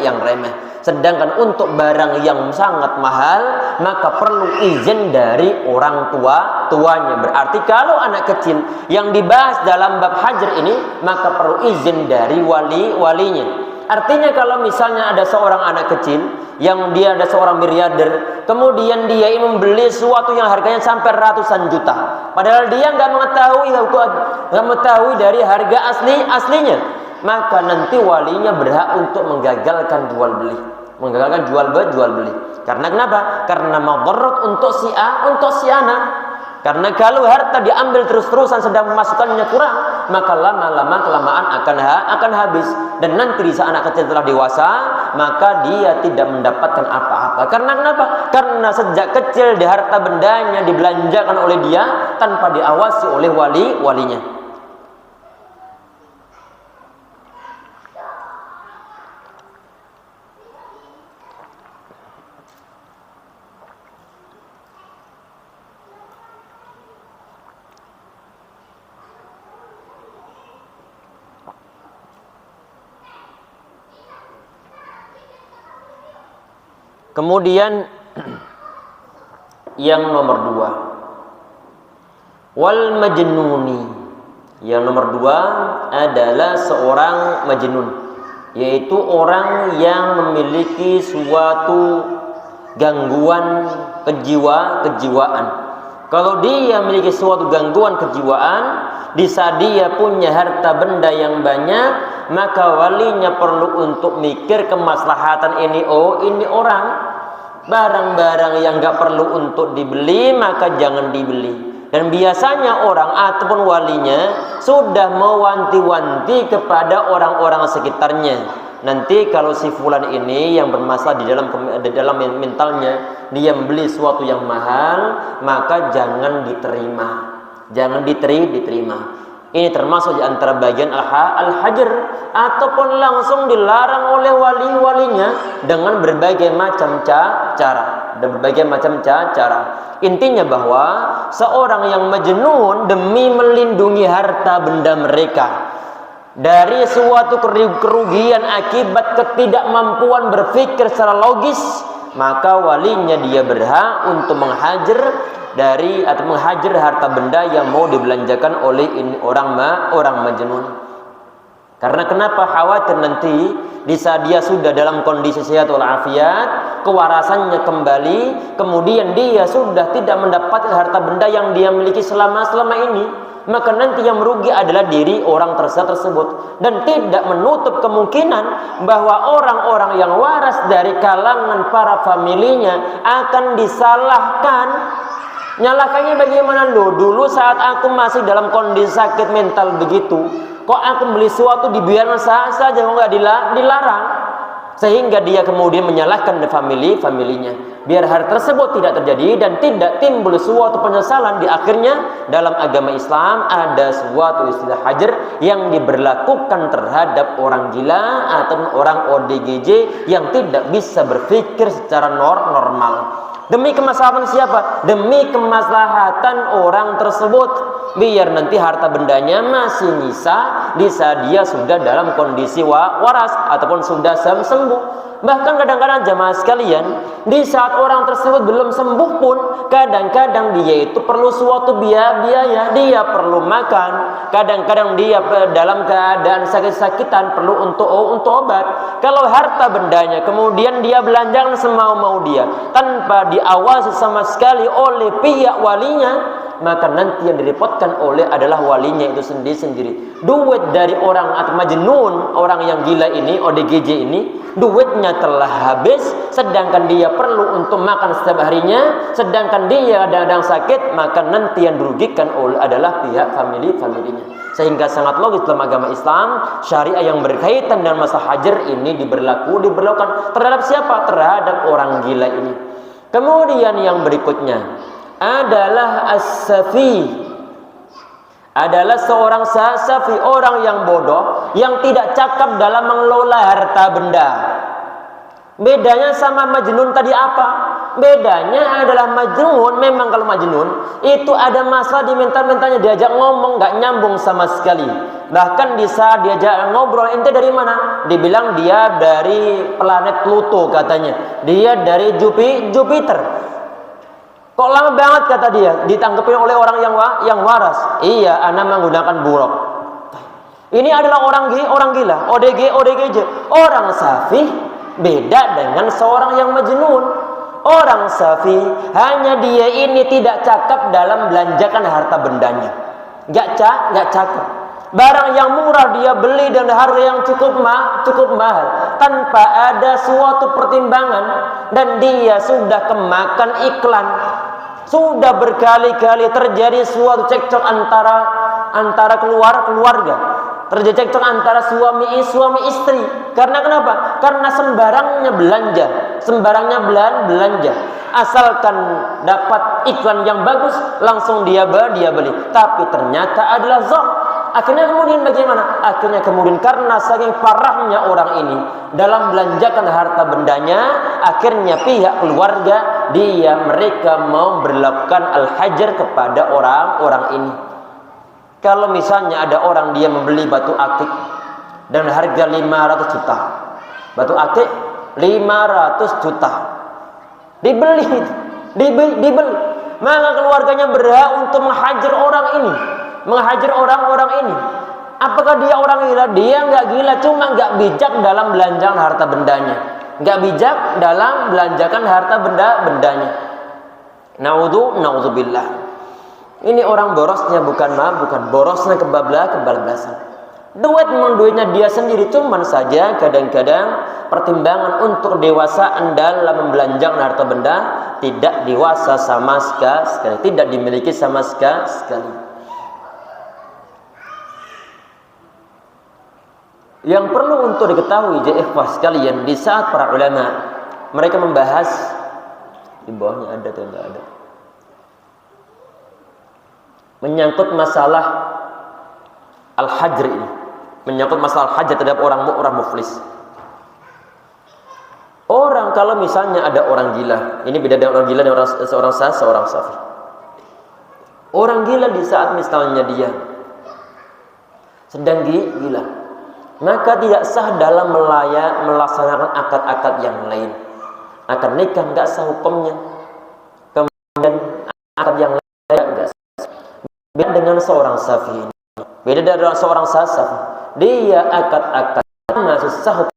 yang remeh. Sedangkan untuk barang yang sangat mahal, maka perlu izin dari orang tuanya. Berarti kalau anak kecil yang dibahas dalam bab hajar ini, maka perlu izin dari walinya. Artinya kalau misalnya ada seorang anak kecil yang dia ada seorang miliarder, kemudian dia ingin membeli sesuatu yang harganya sampai ratusan juta, padahal dia nggak mengetahui dari harga aslinya, maka nanti walinya berhak untuk menggagalkan jual beli. Karena kenapa? Karena madarat untuk si anak. Karena kalau harta diambil terus-terusan sedang memasukkannya kurang, maka lama-lama kelamaan akan habis. Dan nanti di saat anak kecil telah dewasa, maka dia tidak mendapatkan apa-apa. Karena kenapa? Karena sejak kecil di harta bendanya dibelanjakan oleh dia tanpa diawasi oleh walinya. Kemudian yang nomor 2, wal majnuni. Yang nomor 2 adalah seorang majnun, yaitu orang yang memiliki suatu gangguan kejiwaan. Kalau dia memiliki suatu gangguan kejiwaan, di saat dia punya harta benda yang banyak, maka walinya perlu untuk mikir kemaslahatan ini. Oh, ini orang barang-barang yang gak perlu untuk dibeli, maka jangan dibeli. Dan biasanya orang ataupun walinya sudah mewanti-wanti kepada orang-orang sekitarnya. Nanti kalau si fulan ini yang bermasalah di dalam mentalnya, dia membeli sesuatu yang mahal, maka jangan diterima. Ini termasuk di antara bagian al-hajar, ataupun langsung dilarang oleh walinya dengan berbagai macam cara. Intinya bahwa seorang yang majnun demi melindungi harta benda mereka dari suatu kerugian akibat ketidakmampuan berpikir secara logis, maka walinya dia berhak untuk menghajar harta benda yang mau dibelanjakan oleh orang majnun. Karena kenapa? Khawatir nanti di saat dia sudah dalam kondisi sehat walafiat, kewarasannya kembali, kemudian dia sudah tidak mendapatkan harta benda yang dia miliki selama ini, maka nanti yang merugi adalah diri orang tersebut. Dan tidak menutup kemungkinan bahwa orang-orang yang waras dari kalangan para familinya akan disalahkan. Nyalakannya bagaimana? Dulu saat aku masih dalam kondisi sakit mental begitu, kok aku beli sesuatu dibiarkan saja, kok nggak dilarang? Sehingga dia kemudian menyalahkan familinya. Biar hal tersebut tidak terjadi dan tidak timbul suatu penyesalan, di akhirnya dalam agama Islam ada suatu istilah hajar yang diberlakukan terhadap orang gila atau orang ODGJ yang tidak bisa berpikir secara normal. Demi kemaslahatan siapa? Demi kemaslahatan orang tersebut, biar nanti harta bendanya masih nyisa di saat dia sudah dalam kondisi waras ataupun sudah sembuh. Bahkan kadang-kadang jamaah sekalian, di saat orang tersebut belum sembuh pun, kadang-kadang dia itu perlu suatu biaya, dia perlu makan, kadang-kadang dia dalam keadaan sakit-sakitan perlu untuk obat. Kalau harta bendanya kemudian dia belanjakan semau-mau dia tanpa diawasi sama sekali oleh pihak walinya, maka nanti yang direpotkan adalah walinya itu sendiri. Duit dari orang atau majnun, orang yang gila ini, ODGJ ini, duitnya telah habis, sedangkan dia perlu untuk makan setiap harinya, sedangkan dia kadang-kadang sakit, maka nanti yang dirugikan adalah pihak familinya. Sehingga sangat logis dalam agama Islam, syariah yang berkaitan dengan masalah hajar ini diberlakukan terhadap siapa? Terhadap orang gila ini. Kemudian yang berikutnya adalah as-safi. adalah seorang safi, orang yang bodoh, yang tidak cakap dalam mengelola harta benda. Bedanya sama Majnun tadi apa? Bedanya adalah Majnun, memang kalau Majnun itu ada masalah diminta-mintanya, diajak ngomong nggak nyambung sama sekali. Bahkan di saat diajak ngobrol, ente dari mana? Dibilang dia dari planet Pluto katanya. Dia dari Jupiter. Kok lama banget kata dia, ditangkepin oleh orang yang waras. Iya, ana menggunakan buruk. Ini adalah orang gila, ODGJ. Orang safi beda dengan seorang yang majnun. Orang safi hanya dia ini tidak cakap dalam belanjakan harta bendanya. Gak cakap. Barang yang murah dia beli dengan harga yang cukup mahal tanpa ada suatu pertimbangan, dan dia sudah kemakan iklan. Sudah berkali-kali terjadi suatu cekcok antara keluarga. Terjadi cekcok antara suami istri. Karena kenapa? Karena sembarangnya belanja. Asalkan dapat iklan yang bagus, langsung dia beli. Tapi ternyata adalah zon. Akhirnya kemudian bagaimana? Akhirnya kemudian karena saking parahnya orang ini dalam belanjakan harta bendanya, akhirnya pihak keluarga mereka mau berlakukan al-hajar kepada orang ini. Kalau misalnya ada orang dia membeli batu akik dan harga 500 juta. Batu akik 500 juta. Dibeli. Maka keluarganya berhak untuk menghajar orang ini. Menghajar orang-orang ini. Apakah dia orang gila? Dia nggak gila, cuma nggak bijak dalam belanjakan harta bendanya. Nggak bijak dalam belanjakan harta bendanya. Naudzubillah. Ini orang borosnya bukan borosnya kebablasan. Duitnya dia sendiri, cuman saja kadang-kadang pertimbangan untuk dewasaan dalam membelanjakan harta benda tidak dewasa sama sekali, tidak dimiliki sama sekali. Yang perlu untuk diketahui ikhwah sekalian, di saat para ulama mereka membahas, di bawahnya ada atau enggak ada, menyangkut masalah al-hajr ini, menyangkut masalah hajat terhadap orang muflis. Orang kalau misalnya ada orang gila, ini beda dengan orang gila dan seorang safi. Orang gila di saat misalnya dia sedang gila, maka tidak sah dalam melaksanakan akad-akad yang lain. Akad nikah nggak sah hukumnya. Kemudian akad yang lain nggak sah. Beda dengan seorang safi. Beda dari seorang safi. Dia akad-akad masih sah hukumnya.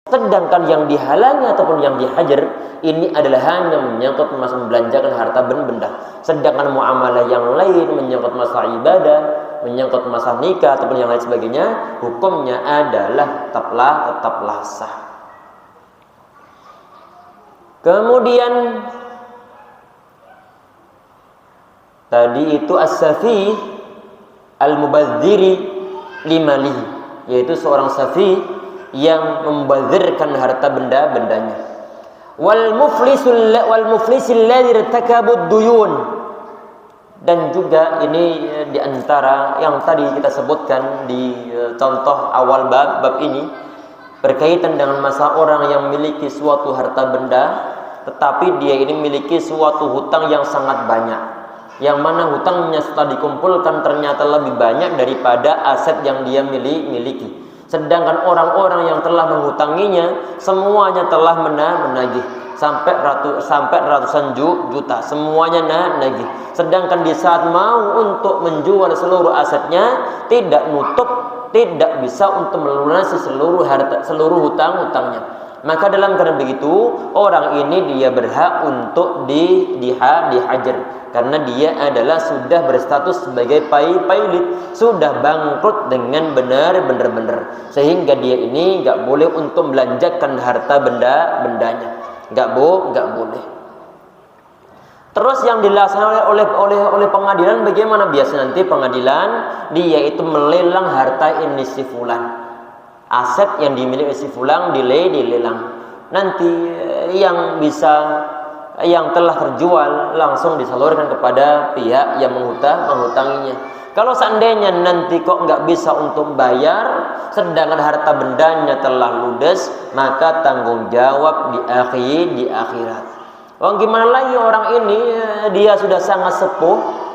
Sedangkan yang dihalangi ataupun yang dihajar ini adalah hanya menyangkut masalah membelanjakan harta benda. Sedangkan muamalah yang lain menyangkut masalah ibadah, menyangkut masalah nikah ataupun yang lain sebagainya, hukumnya adalah tetaplah sah. Kemudian tadi itu as-safi al-mubadziri limalihi, yaitu seorang safi yang membazirkan harta bendanya. Wal muflisul ladzi irtakabud duyun. Dan juga ini diantara yang tadi kita sebutkan di contoh awal bab ini, berkaitan dengan masalah orang yang memiliki suatu harta benda, tetapi dia ini memiliki suatu hutang yang sangat banyak, yang mana hutangnya setelah dikumpulkan ternyata lebih banyak daripada aset yang dia miliki. Sedangkan orang-orang yang telah menghutanginya semuanya telah menagih sampai ratusan juta, semuanya nagih. Sedangkan di saat mau untuk menjual seluruh asetnya, tidak bisa untuk melunasi seluruh hutangnya. Maka dalam keadaan begitu, orang ini dia berhak untuk dihajar, karena dia adalah sudah berstatus sebagai pailit, sudah bangkrut dengan benar, sehingga dia ini nggak boleh untuk belanjakan harta bendanya, nggak boleh. Terus yang dilaksanakan oleh pengadilan bagaimana? Biasa nanti pengadilan dia itu melelang harta ini si fulan, aset yang dimiliki si fulan dilelang. Nanti yang telah terjual langsung disalurkan kepada pihak yang menghutanginya. Kalau seandainya nanti kok nggak bisa untuk bayar, sedangkan harta bendanya telah ludes, maka tanggung jawab di akhirat. Oh, gimana lagi orang ini, dia sudah sangat sepuh,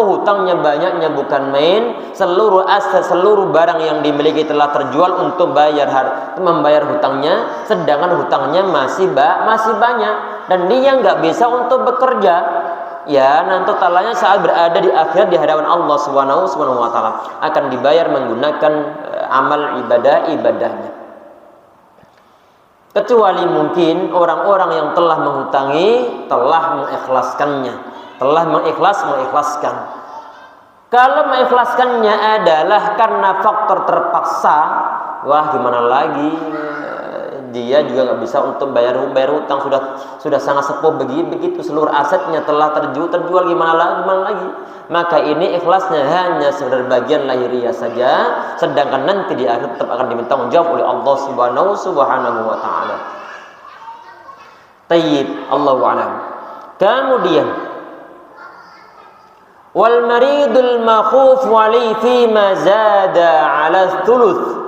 hutangnya banyaknya bukan main, seluruh aset, seluruh barang yang dimiliki telah terjual untuk membayar hutangnya, sedangkan hutangnya masih banyak dan dia nggak bisa untuk bekerja. Ya, nanti talanya saat berada di akhirat di hadapan Allah Subhanahu wa taala akan dibayar menggunakan amal ibadahnya. Kecuali mungkin orang-orang yang telah menghutangi telah mengikhlaskan. Kalau mengikhlaskannya adalah karena faktor terpaksa, wah gimana lagi? Dia juga nggak bisa untuk bayar hutang, sudah sangat sepuh begitu, seluruh asetnya telah terjual, gimana lagi? Maka ini ikhlasnya hanya sekedar bagian lahiriah saja, sedangkan nanti di akhir tetap akan diminta menjawab oleh Allah Subhanahu wa taala. Tayyib, Allahu a'lam. Kemudian wal maridul makhuf wali fi ma zada 'ala thuluth,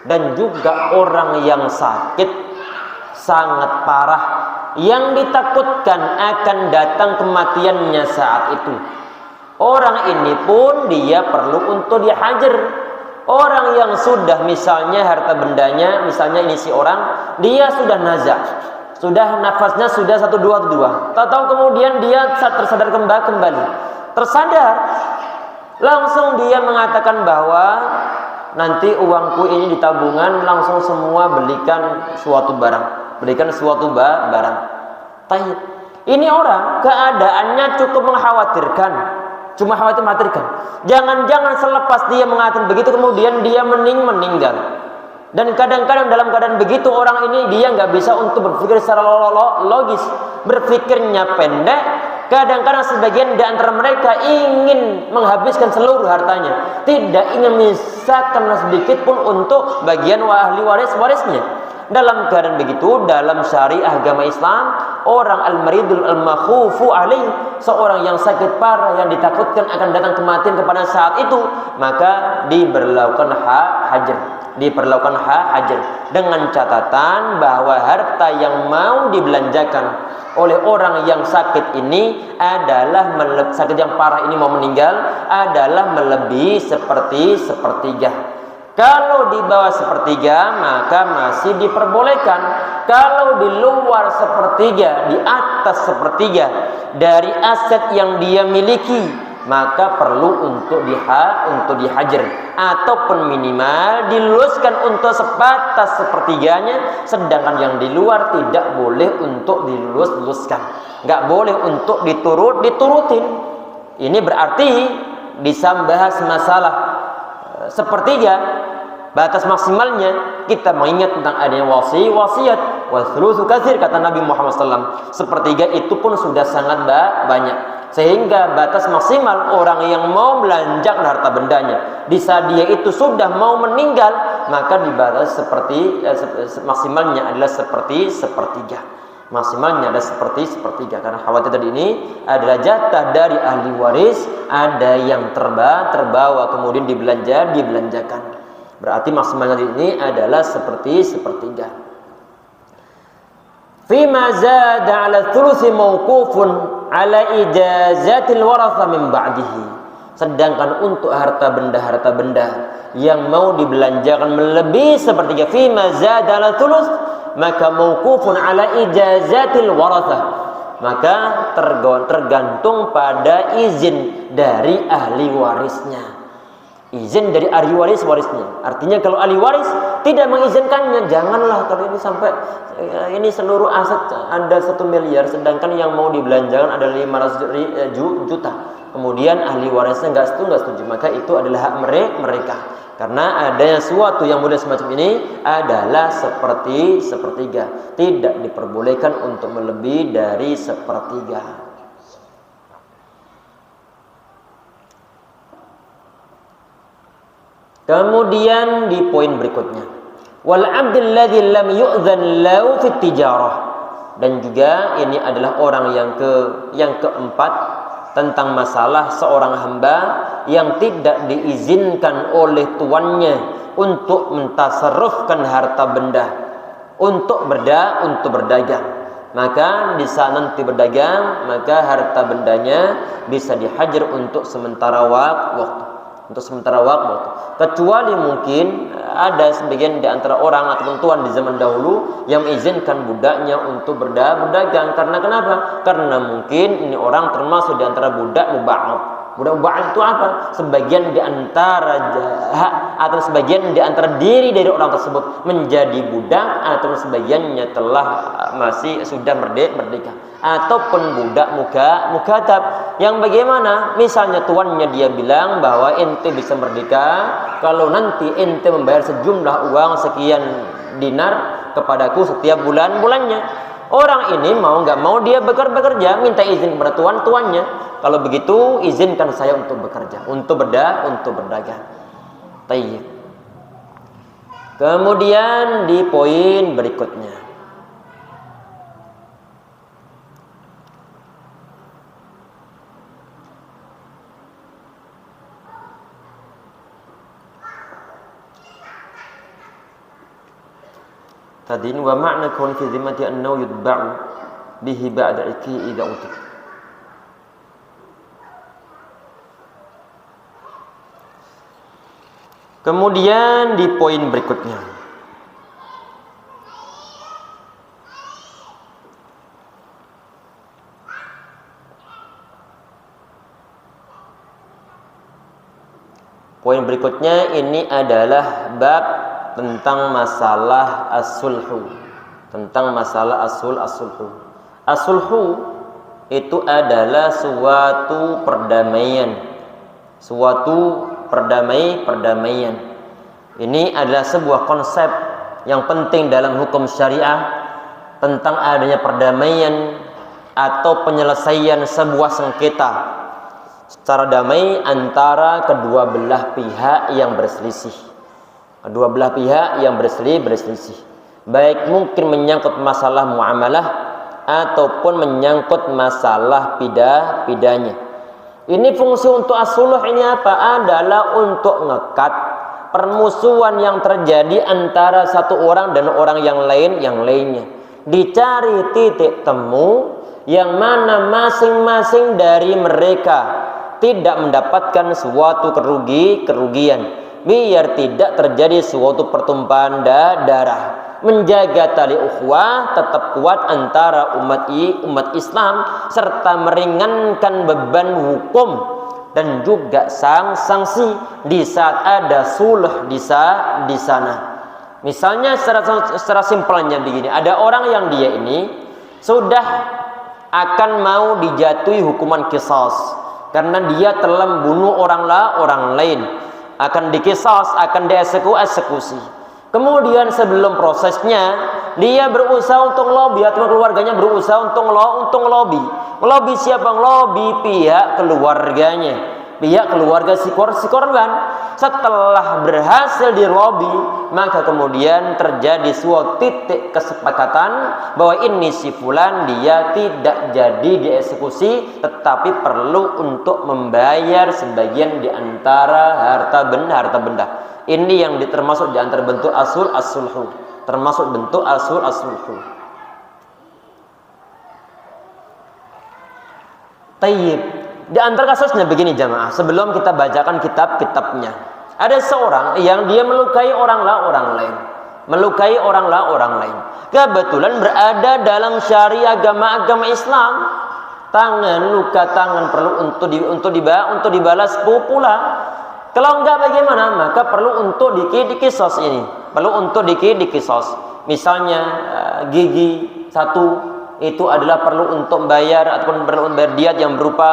dan juga orang yang sakit sangat parah yang ditakutkan akan datang kematiannya saat itu. Orang ini pun dia perlu untuk dihajar. Orang yang sudah misalnya harta bendanya, misalnya ini si orang, dia sudah nazak, sudah nafasnya sudah 1-2, tahu kemudian dia tersadar kembali, tersadar, langsung dia mengatakan bahwa nanti uangku ini di tabungan, langsung semua belikan suatu barang. Tayyib. Ini orang keadaannya cukup mengkhawatirkan. Jangan-jangan selepas dia mengatakan begitu kemudian dia meninggal. Dan kadang-kadang dalam keadaan begitu orang ini dia nggak bisa untuk berpikir secara logis, berpikirnya pendek. Kadang-kadang sebagian di antara mereka ingin menghabiskan seluruh hartanya, tidak ingin menyisakan sedikit pun untuk bagian ahli warisnya. Dalam keadaan begitu, dalam syariah agama Islam, orang al-maridul al-makhufu alaih, seorang yang sakit parah yang ditakutkan akan datang kematian kepada saat itu, maka diberlakukan hajar dengan catatan bahwa harta yang mau dibelanjakan oleh orang yang sakit ini adalah sakit yang parah ini mau meninggal adalah melebihi sepertiga. Kalau di bawah sepertiga maka masih diperbolehkan. Kalau di luar sepertiga, di atas sepertiga dari aset yang dia miliki, maka perlu untuk dihajar ataupun minimal diluluskan untuk sebatas sepertiganya, sedangkan yang di luar tidak boleh untuk dilulus-luluskan, nggak boleh untuk diturutin. Ini berarti bisa bahas masalah sepertiga, batas maksimalnya kita mengingat tentang adanya wasiat wa thulutsu katsir, kata Nabi Muhammad SAW. Sepertiga itu pun sudah sangat banyak, sehingga batas maksimal orang yang mau belanjakan harta bendanya di saat dia itu sudah mau meninggal, maka dibatas maksimalnya adalah sepertiga. Maksimalnya ada sepertiga, karena khawatir tadi ini adalah jatah dari ahli waris, ada yang terbawa kemudian dibelanjakan. Berarti maksimalnya ini adalah sepertiga. Fima zada 'ala thuluthi mauqufun 'ala ijazatil waratha min ba'dihi. Sedangkan untuk harta benda yang mau dibelanjakan melebihi sepertiga, fima zada 'ala thuluth, maka mauqufun 'ala ijazatil waratha, maka tergantung pada izin dari ahli warisnya. Izin dari ahli warisnya. Artinya kalau ahli waris tidak mengizinkannya, janganlah kalau ini sampai ini seluruh aset ada 1 miliar, sedangkan yang mau dibelanjakan ada 500 juta. Kemudian ahli warisnya nggak setuju, maka itu adalah hak mereka. Karena adanya suatu yang model semacam ini adalah sepertiga, tidak diperbolehkan untuk melebihi dari sepertiga. Kemudian di poin berikutnya, wal 'abdul ladzi lam yu'dzan lahu fit tijarah, dan juga ini adalah orang yang keempat tentang masalah seorang hamba yang tidak diizinkan oleh tuannya untuk mentasarrufkan harta benda untuk berdagang. Maka di saat nanti berdagang, maka harta bendanya bisa dihajar untuk sementara waktu. Kecuali mungkin ada sebagian di antara orang ataupun tuan di zaman dahulu yang mengizinkan budaknya untuk berdagang. Karena kenapa? Karena mungkin ini orang termasuk di antara budak muba'ad. Budak muba'ad itu apa? Sebagian di antara atau sebagian di antara diri dari orang tersebut menjadi budak, atau sebagiannya telah sudah merdeka, ataupun budak mukatab yang bagaimana misalnya tuannya dia bilang bahwa ente bisa merdeka kalau nanti ente membayar sejumlah uang sekian dinar kepadaku setiap bulannya. Orang ini mau nggak mau dia bekerja, minta izin kepada tuannya. Kalau begitu izinkan saya untuk bekerja, untuk berdagang. Tayyib. Kemudian di poin berikutnya, tadi wa ma'na kaun fi zimmati annahu yutba'u bihi ba'da iki idza utik. Kemudian di poin berikutnya, poin berikutnya ini adalah bab tentang masalah as-sulhu, tentang masalah as-sulhu. As-sulhu itu adalah suatu perdamaian, perdamaian. Ini adalah sebuah konsep yang penting dalam hukum syariah tentang adanya perdamaian atau penyelesaian sebuah sengketa secara damai antara kedua belah pihak yang berselisih. Baik mungkin menyangkut masalah muamalah ataupun menyangkut masalah pidanya. Ini fungsi untuk as-sulh ini apa? Adalah untuk ngekat permusuhan yang terjadi antara satu orang dan orang yang lainnya. Dicari titik temu yang mana masing-masing dari mereka tidak mendapatkan suatu kerugian, biar tidak terjadi suatu pertumpahan darah. Menjaga tali ukhuwah tetap kuat antara umat Islam, serta meringankan beban hukum dan juga sanksi di saat ada sulh di sana. Misalnya secara simpelnya begini, ada orang yang dia ini sudah akan mau dijatuhi hukuman qisas karena dia telah membunuh orang lain, akan dikisas, akan dieksekusi. Kemudian sebelum prosesnya dia berusaha untuk lobby, atau keluarganya berusaha untuk lobby. Lobby siapa? Lobby pihak keluarganya, pihak keluarga si korban. Setelah berhasil di lobby, maka kemudian terjadi suatu titik kesepakatan bahwa ini si fulan dia tidak jadi dieksekusi, tetapi perlu untuk membayar sebagian di antara harta benda. Ini yang termasuk di antara bentuk as-sulhu, termasuk bentuk as-sulhu. Tayyib. Di antara kasusnya begini jamaah, sebelum kita bacakan kitabnya, ada seorang yang dia melukai orang lain. Kebetulan berada dalam syariah agama Islam. Luka tangan perlu untuk dibalas pula. Kalau enggak bagaimana? Maka perlu untuk dikisos ini. Misalnya gigi satu itu adalah perlu untuk bayar ataupun perlu bayar diat yang berupa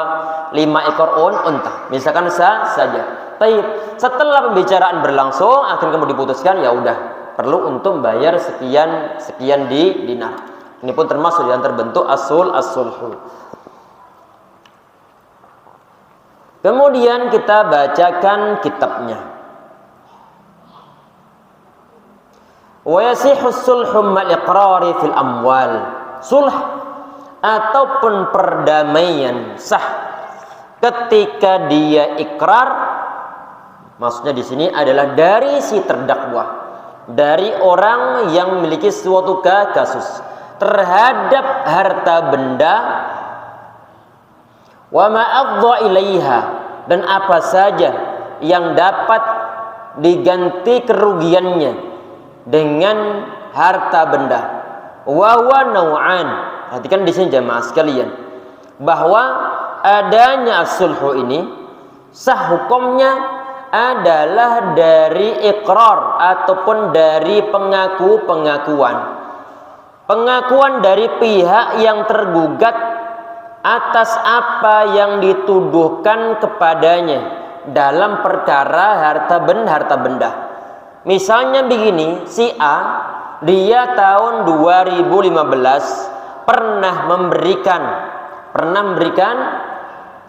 5 ekor unta. Misalkan saja. Baik, setelah pembicaraan berlangsung akan kemudian diputuskan ya udah perlu untuk bayar sekian dinar. Ini pun termasuk yang terbentuk as-sulhu. Kemudian kita bacakan kitabnya. Wa yasihu sulhu ma'al iqrari fil amwal. Sulh ataupun perdamaian sah ketika dia ikrar, maksudnya di sini adalah dari si terdakwa, dari orang yang memiliki suatu kasus terhadap harta benda, wa ma afdha ilaiha, dan apa saja yang dapat diganti kerugiannya dengan harta benda. Wa huwa nau'an. Perhatikan di sini jemaah sekalian, bahwa adanya as-sulhu ini sah hukumnya adalah dari ikrar ataupun dari pengakuan dari pihak yang tergugat atas apa yang dituduhkan kepadanya dalam perkara harta benda. Misalnya begini, si A, dia tahun 2015 pernah memberikan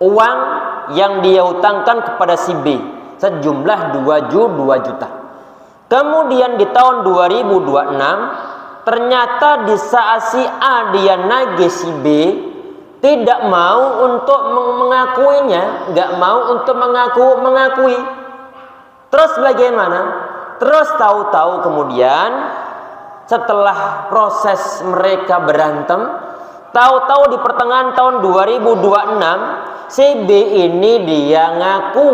uang yang dia hutangkan kepada si B sejumlah 2 juta. Kemudian di tahun 2026 ternyata di saat si A dia nagih si B tidak mau untuk mengakuinya, nggak mau untuk mengakui. Terus bagaimana? Terus tahu-tahu kemudian setelah proses mereka berantem, tahu-tahu di pertengahan tahun 2026 si B ini dia ngaku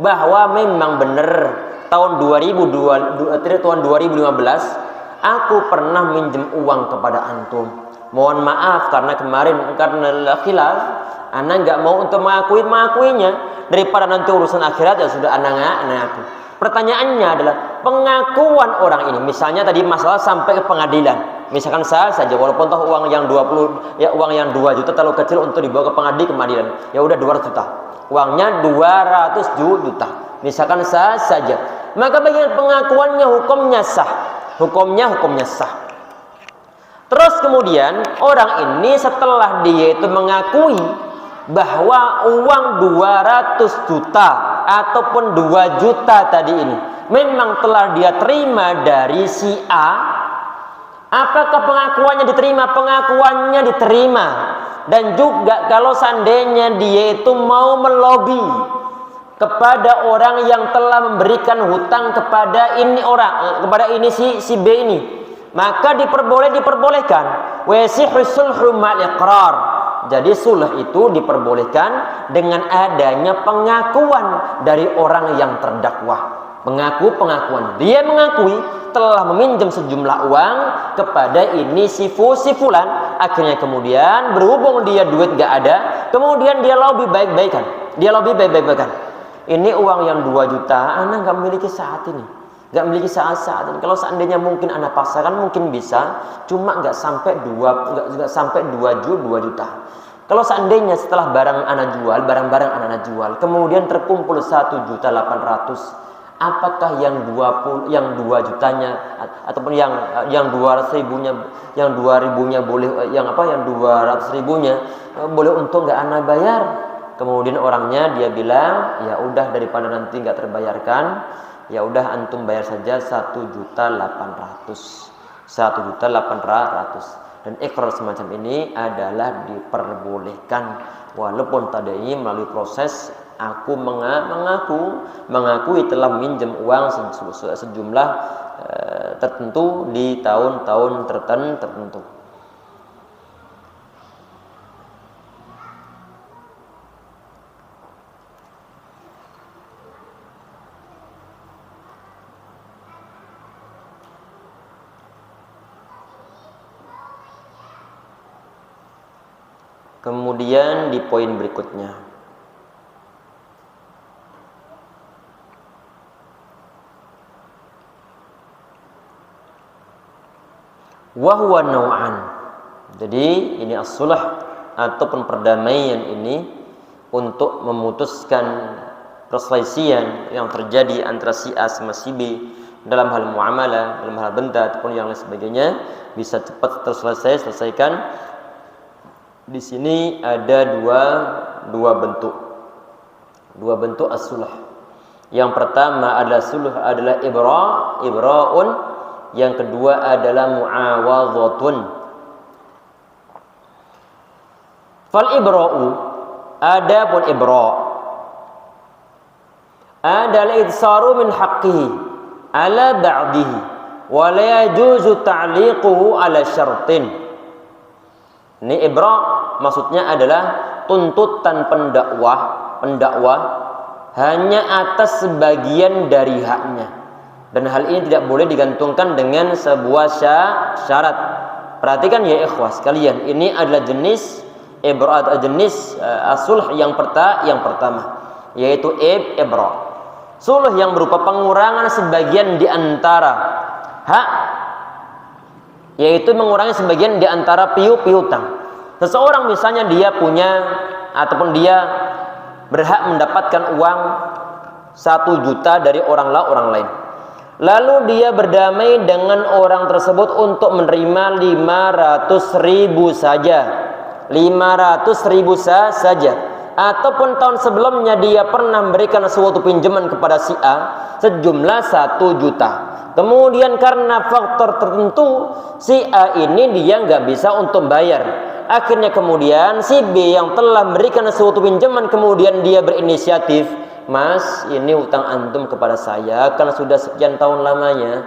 bahwa memang benar tahun 2015 aku pernah minjem uang kepada antum. Mohon maaf karena kemarin karena khilaf, ana nggak mau untuk mengakuinya, daripada nanti urusan akhirat ya sudah ana ngaku. Pertanyaannya adalah pengakuan orang ini, misalnya tadi masalah sampai ke pengadilan, misalkan saja walaupun toh uang yang 2 juta terlalu kecil untuk dibawa ke pengadilan, ya udah 200 juta, uangnya 200 juta, misalkan saja, maka bagian pengakuannya hukumnya sah. Terus kemudian orang ini setelah dia itu mengakui bahwa uang 200 juta ataupun 2 juta tadi ini memang telah dia terima dari si A, apakah pengakuannya diterima? Pengakuannya diterima. Dan juga kalau seandainya dia itu mau melobi kepada orang yang telah memberikan hutang kepada ini si B ini, maka diperbolehkan wasihhu sulhu ma'al iqrar. Jadi sulh itu diperbolehkan dengan adanya pengakuan dari orang yang terdakwa. Pengakuan. Dia mengakui telah meminjam sejumlah uang kepada ini si fulan. Akhirnya kemudian berhubung dia duit gak ada, kemudian dia lobby baik-baikan. Ini uang yang 2 juta, ana gak memiliki saat ini. Kalau seandainya mungkin ana pasarkan mungkin bisa, cuma nggak sampai 2 juta. Kalau seandainya setelah barang ana jual, kemudian terkumpul 1.800.000, apakah yang 2 jutanya ataupun yang 200.000-nya boleh, yang 200.000-nya boleh untung nggak ana bayar? Kemudian orangnya dia bilang, ya udah daripada nanti nggak terbayarkan, ya udah antum bayar saja 1.800.000. Dan ikrar semacam ini adalah diperbolehkan walaupun tadi melalui proses aku mengakui telah minjem uang sejumlah tertentu di tahun-tahun tertentu. Kemudian di poin berikutnya, wahwa nau'an. Jadi ini as-sulh ataupun perdamaian ini untuk memutuskan perselisihan yang terjadi antara si A sama si B dalam hal muamalah, dalam hal benda ataupun yang lain sebagainya, bisa cepat selesaikan. Di sini ada dua bentuk as-sulh. Yang pertama adalah sulh adalah ibra'un, yang kedua adalah mu'awadhatun. Fal ibra'u Adapun ibra adalah idsaru min haqqihi ala ba'dihi wa la yajuzu ta'liquhu ala syartin. Ini ibra maksudnya adalah tuntutan pendakwa hanya atas sebagian dari haknya, dan hal ini tidak boleh digantungkan dengan sebuah syarat. Perhatikan ya ikhwah sekalian, ini adalah jenis ibra, jenis sulh yang pertama, yaitu ibra, sulh yang berupa pengurangan sebagian di antara hak, yaitu mengurangi sebagian di antara piutang. Seseorang misalnya dia punya ataupun dia berhak mendapatkan uang 1 juta dari orang lain. Lalu dia berdamai dengan orang tersebut untuk menerima 500.000 saja. 500.000 saja. Ataupun tahun sebelumnya dia pernah memberikan suatu pinjaman kepada si A sejumlah 1 juta. Kemudian karena faktor tertentu si A ini dia nggak bisa untuk bayar. Akhirnya kemudian si B yang telah memberikan suatu pinjaman kemudian dia berinisiatif, "Mas, ini utang antum kepada saya kan sudah sekian tahun lamanya,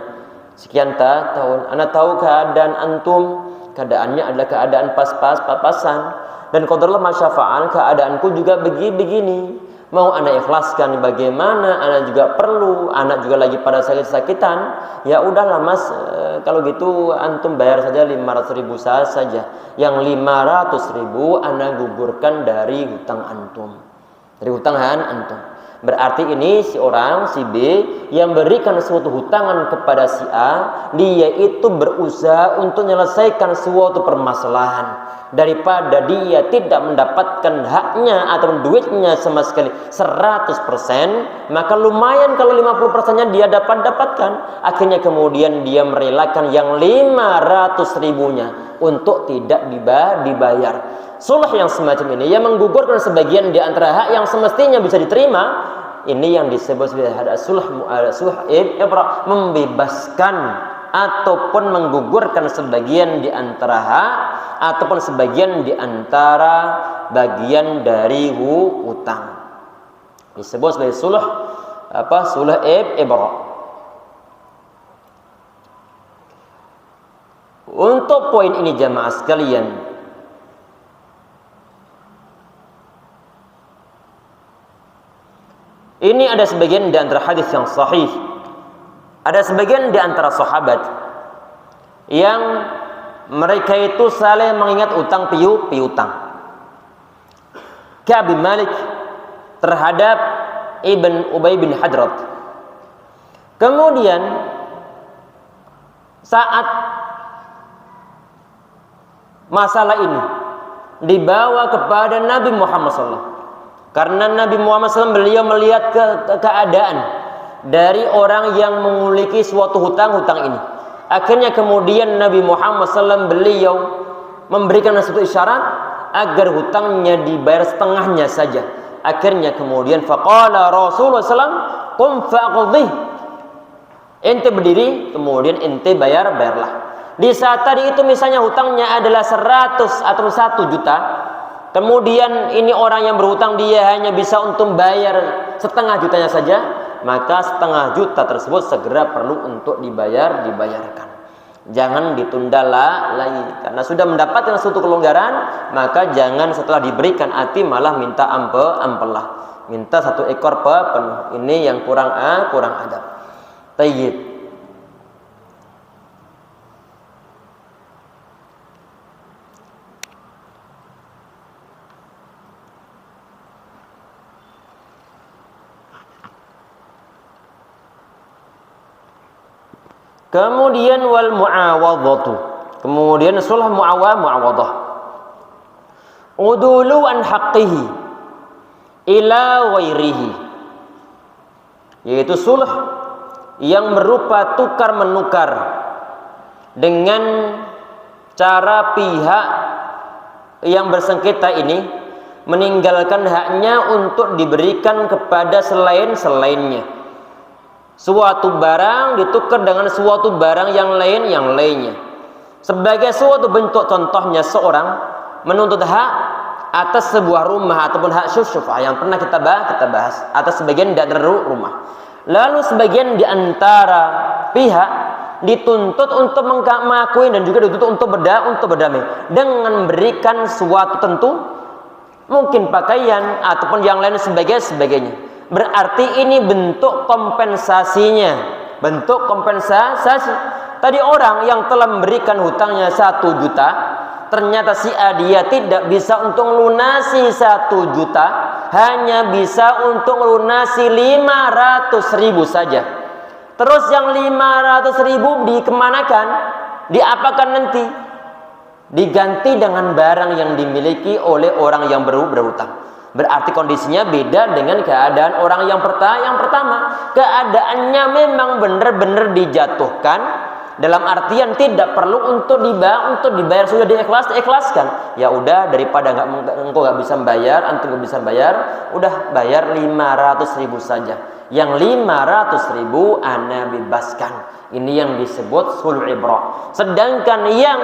sekian tahun. Ana tahu keadaan antum, keadaannya adalah keadaan pas-pasan, dan qadarullah masyafa'al keadaanku juga begini. Mau anak ikhlaskan bagaimana? Anak juga perlu, anak juga lagi pada sakit-sakitan. Ya udahlah Mas, kalau gitu antum bayar saja 500.000 saja. Yang 500.000 anak gugurkan dari hutang antum, dari hutang antum." Berarti ini si B yang berikan suatu hutangan kepada si A, dia itu berusaha untuk menyelesaikan suatu permasalahan daripada dia tidak mendapatkan haknya atau duitnya sama sekali 100%, maka lumayan kalau 50%-nya dia dapatkan. Akhirnya kemudian dia merelakan yang 500.000-nya untuk tidak dibayar. Sulh yang semacam ini yang menggugurkan sebagian di antara hak yang semestinya bisa diterima, ini yang disebut sebagai sulh ibra, membebaskan ataupun menggugurkan sebagian di antara hak ataupun sebagian di antara bagian dari hutang. Disebut sebagai sulh ibra. Untuk poin ini jamaah sekalian, ini ada sebagian di antara hadis yang sahih. Ada sebagian di antara sahabat yang mereka itu saling mengingat utang piutang. Ka'ab bin Malik terhadap Ibn Ubay bin Hadrat. Kemudian saat masalah ini dibawa kepada Nabi Muhammad SAW, karena Nabi Muhammad SAW beliau melihat keadaan dari orang yang memiliki suatu hutang ini. Akhirnya kemudian Nabi Muhammad SAW beliau memberikan satu isyarat agar hutangnya dibayar setengahnya saja. Akhirnya kemudian faqala Rasulullah SAW, "Qum faqdih." Ente berdiri, kemudian ente bayarlah. Di saat tadi itu misalnya hutangnya adalah 100 atau 1 juta. Kemudian ini orang yang berhutang dia hanya bisa untuk bayar setengah jutanya saja, maka setengah juta tersebut segera perlu untuk dibayarkan. Jangan ditunda lagi, karena sudah mendapatkan suatu kelonggaran, maka jangan setelah diberikan hati malah minta ampelah, minta 1 ekor penuh. Ini yang kurang adab. Tayyib. Kemudian wal muawadhatu. Kemudian sulh muawadhah. Udulu an haqqihi ila ghairihi. Yaitu sulh yang berupa tukar menukar dengan cara pihak yang bersengketa ini meninggalkan haknya untuk diberikan kepada selainnya. Suatu barang ditukar dengan suatu barang yang lainnya. Sebagai suatu bentuk contohnya seorang menuntut hak atas sebuah rumah ataupun hak syuf'ah yang pernah kita bahas atas sebagian dari rumah. Lalu sebagian di antara pihak dituntut untuk mengakui dan juga dituntut untuk berdamai dengan memberikan suatu tentu, mungkin pakaian ataupun yang lain sebagainya. Berarti ini bentuk kompensasinya, bentuk kompensasi. Tadi orang yang telah memberikan hutangnya 1 juta, ternyata si A dia tidak bisa untuk melunasi 1 juta, hanya bisa untuk melunasi 500.000 saja. Terus yang 500.000 dikemanakan? Diapakan nanti? Diganti dengan barang yang dimiliki oleh orang yang berhutang. Berarti kondisinya beda dengan keadaan orang yang pertama. Keadaannya memang benar-benar dijatuhkan, dalam artian tidak perlu untuk dibayar, sudah diikhlaskan. Ya udah, daripada engkau nggak bisa bayar, antum nggak bisa bayar, udah bayar 500.000 saja. Yang 500.000 ana bebaskan. Ini yang disebut sulh ibrah. Sedangkan yang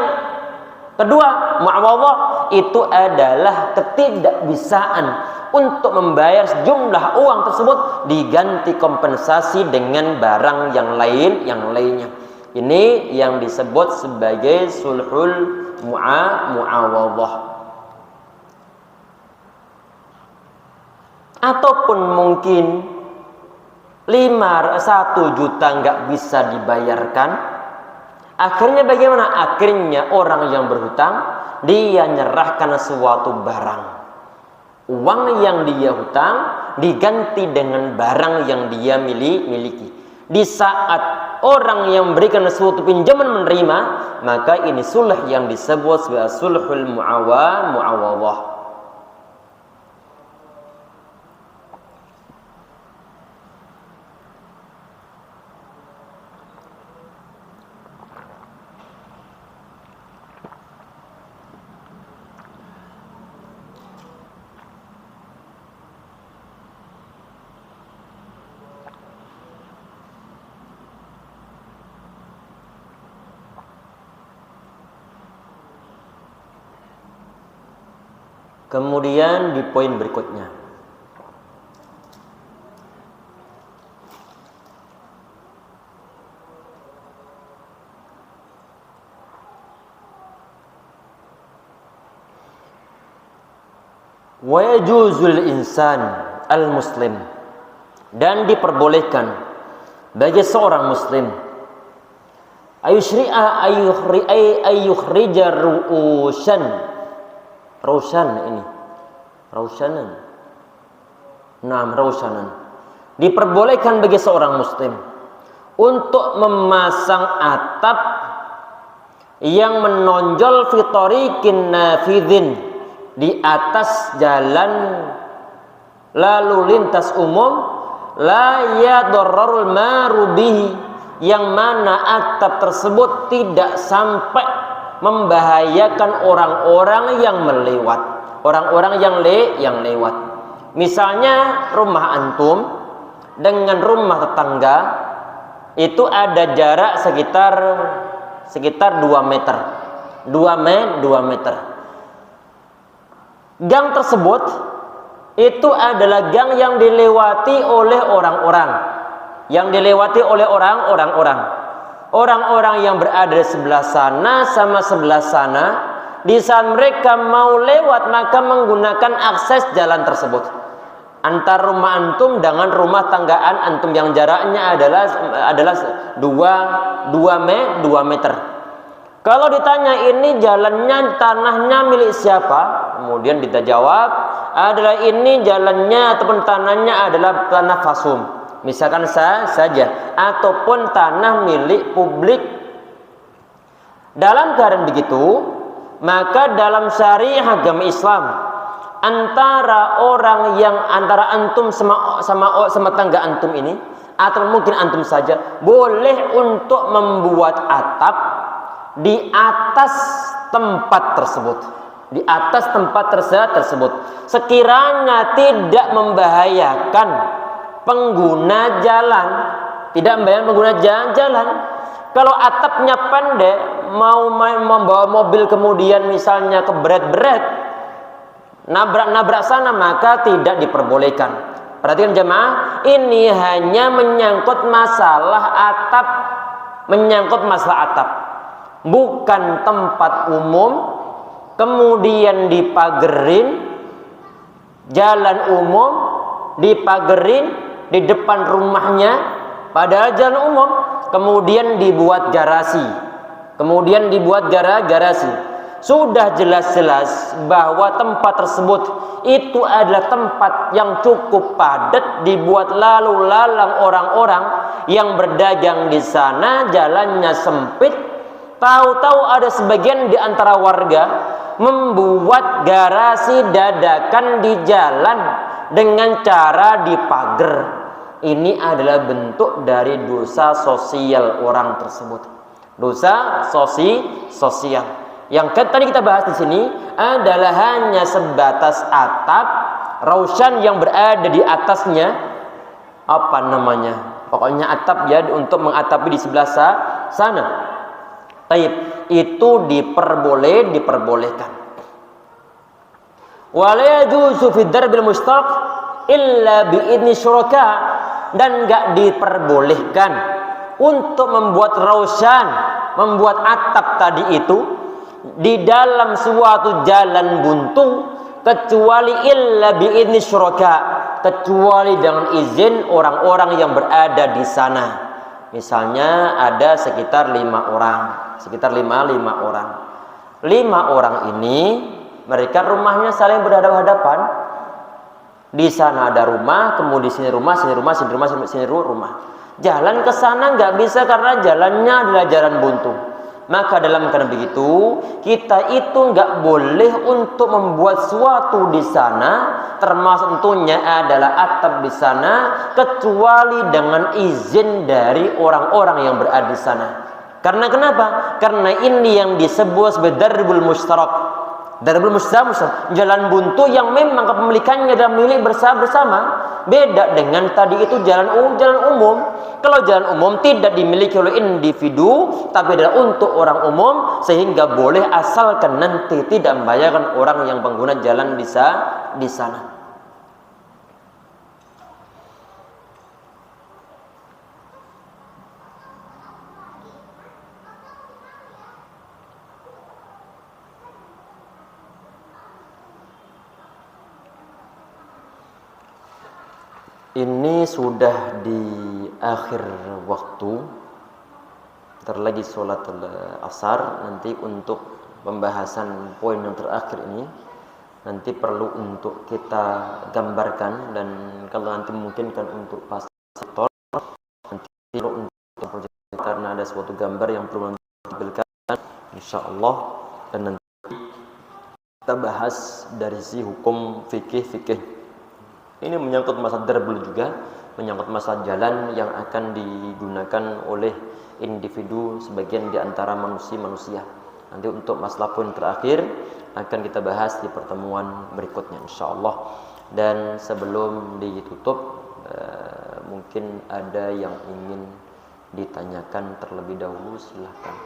kedua, mu'awadhah, itu adalah ketidakbisaan untuk membayar sejumlah uang tersebut, diganti kompensasi dengan barang yang lainnya. Ini yang disebut sebagai sulhul mu'awadhah. Ataupun mungkin 1 juta nggak bisa dibayarkan. Akhirnya bagaimana? Akhirnya orang yang berhutang, dia nyerahkan suatu barang. Uang yang dia hutang diganti dengan barang yang dia miliki. Di saat orang yang memberikan suatu pinjaman menerima, maka ini sulh yang disebut sebagai sulhul mu'awadhah. Kemudian di poin berikutnya, wa yajuzul insan al-muslim, dan diperbolehkan bagi seorang muslim ayushri'a ayukhrija raushanan. Diperbolehkan bagi seorang muslim untuk memasang atap yang menonjol fi tariqin nafidhin, di atas jalan lalu lintas umum, la yadarrarul maru bihi, yang mana atap tersebut tidak sampai membahayakan orang-orang yang melewat, yang lewat. Misalnya rumah antum dengan rumah tetangga itu ada jarak sekitar 2 meter. 2 meter. Gang tersebut itu adalah gang yang dilewati oleh orang-orang. Orang-orang yang berada di sebelah sana sama sebelah sana, di saat mereka mau lewat maka menggunakan akses jalan tersebut antar rumah antum dengan rumah tanggaan antum yang jaraknya adalah 2 meter. Kalau ditanya ini jalannya, tanahnya milik siapa? Kemudian kita jawab adalah ini jalannya ataupun tanahnya adalah tanah fasum, misalkan saja, ataupun tanah milik publik. Dalam keadaan begitu, maka dalam syariah agama Islam, antara antum sama tangga antum ini, atau mungkin antum saja, boleh untuk membuat atap di atas tempat tersebut, sekiranya tidak membahayakan pengguna jalan. Kalau atapnya pendek, mau membawa mobil kemudian misalnya keberet-beret, nabrak-nabrak sana maka tidak diperbolehkan. Perhatikan jemaah, ini hanya menyangkut masalah atap, bukan tempat umum kemudian dipagerin, jalan umum dipagerin di depan rumahnya padahal jalan umum, kemudian dibuat garasi, garasi. Sudah jelas-jelas bahwa tempat tersebut itu adalah tempat yang cukup padat, dibuat lalu lalang orang-orang yang berdagang di sana, jalannya sempit. Tahu-tahu ada sebagian di antara warga membuat garasi dadakan di jalan dengan cara dipager. Ini adalah bentuk dari dosa sosial orang tersebut. Dosa sosial. Yang tadi kita bahas di sini adalah hanya sebatas atap, raushan yang berada di atasnya, pokoknya atap ya, untuk mengatapi di sebelah sana. Taib, itu diperbolehkan. Wala yajuzu fi darbil mushtaq illa bi idzni syuraka, dan enggak diperbolehkan untuk membuat raushan, membuat atap tadi itu di dalam suatu jalan buntu kecuali illa bi idzni syuraka, kecuali dengan izin orang-orang yang berada di sana. Misalnya ada sekitar 5 orang, lima orang ini mereka rumahnya saling berhadapan-hadapan. Di sana ada rumah, kemudian sini rumah. Jalan ke sana nggak bisa karena jalannya adalah jalan buntu. Maka dalam keadaan begitu, kita itu nggak boleh untuk membuat suatu di sana, termasuk tentunya adalah atap di sana, kecuali dengan izin dari orang-orang yang berada di sana. Karena kenapa? Karena ini yang disebut sebagai darbul mushtarak. Darbul mushtarak, jalan buntu yang memang kepemilikannya adalah milik bersama. Beda dengan tadi itu jalan umum. Kalau jalan umum tidak dimiliki oleh individu, tapi adalah untuk orang umum, sehingga boleh asalkan nanti tidak membahayakan orang yang pengguna jalan di sana. Ini sudah di akhir waktu, bentar lagi sholat asar. Nanti untuk pembahasan poin yang terakhir ini nanti perlu untuk kita gambarkan, dan kalau nanti memungkinkan untuk pastor nanti perlu untuk proyek, karena ada suatu gambar yang perlu ditampilkan insyaallah, dan nanti kita bahas dari si hukum fikih. Ini menyangkut masalah darbul juga, menyangkut masalah jalan yang akan digunakan oleh individu sebagian di antara manusia. Nanti untuk masalah poin terakhir akan kita bahas di pertemuan berikutnya insyaallah. Dan sebelum ditutup, mungkin ada yang ingin ditanyakan terlebih dahulu, silahkan.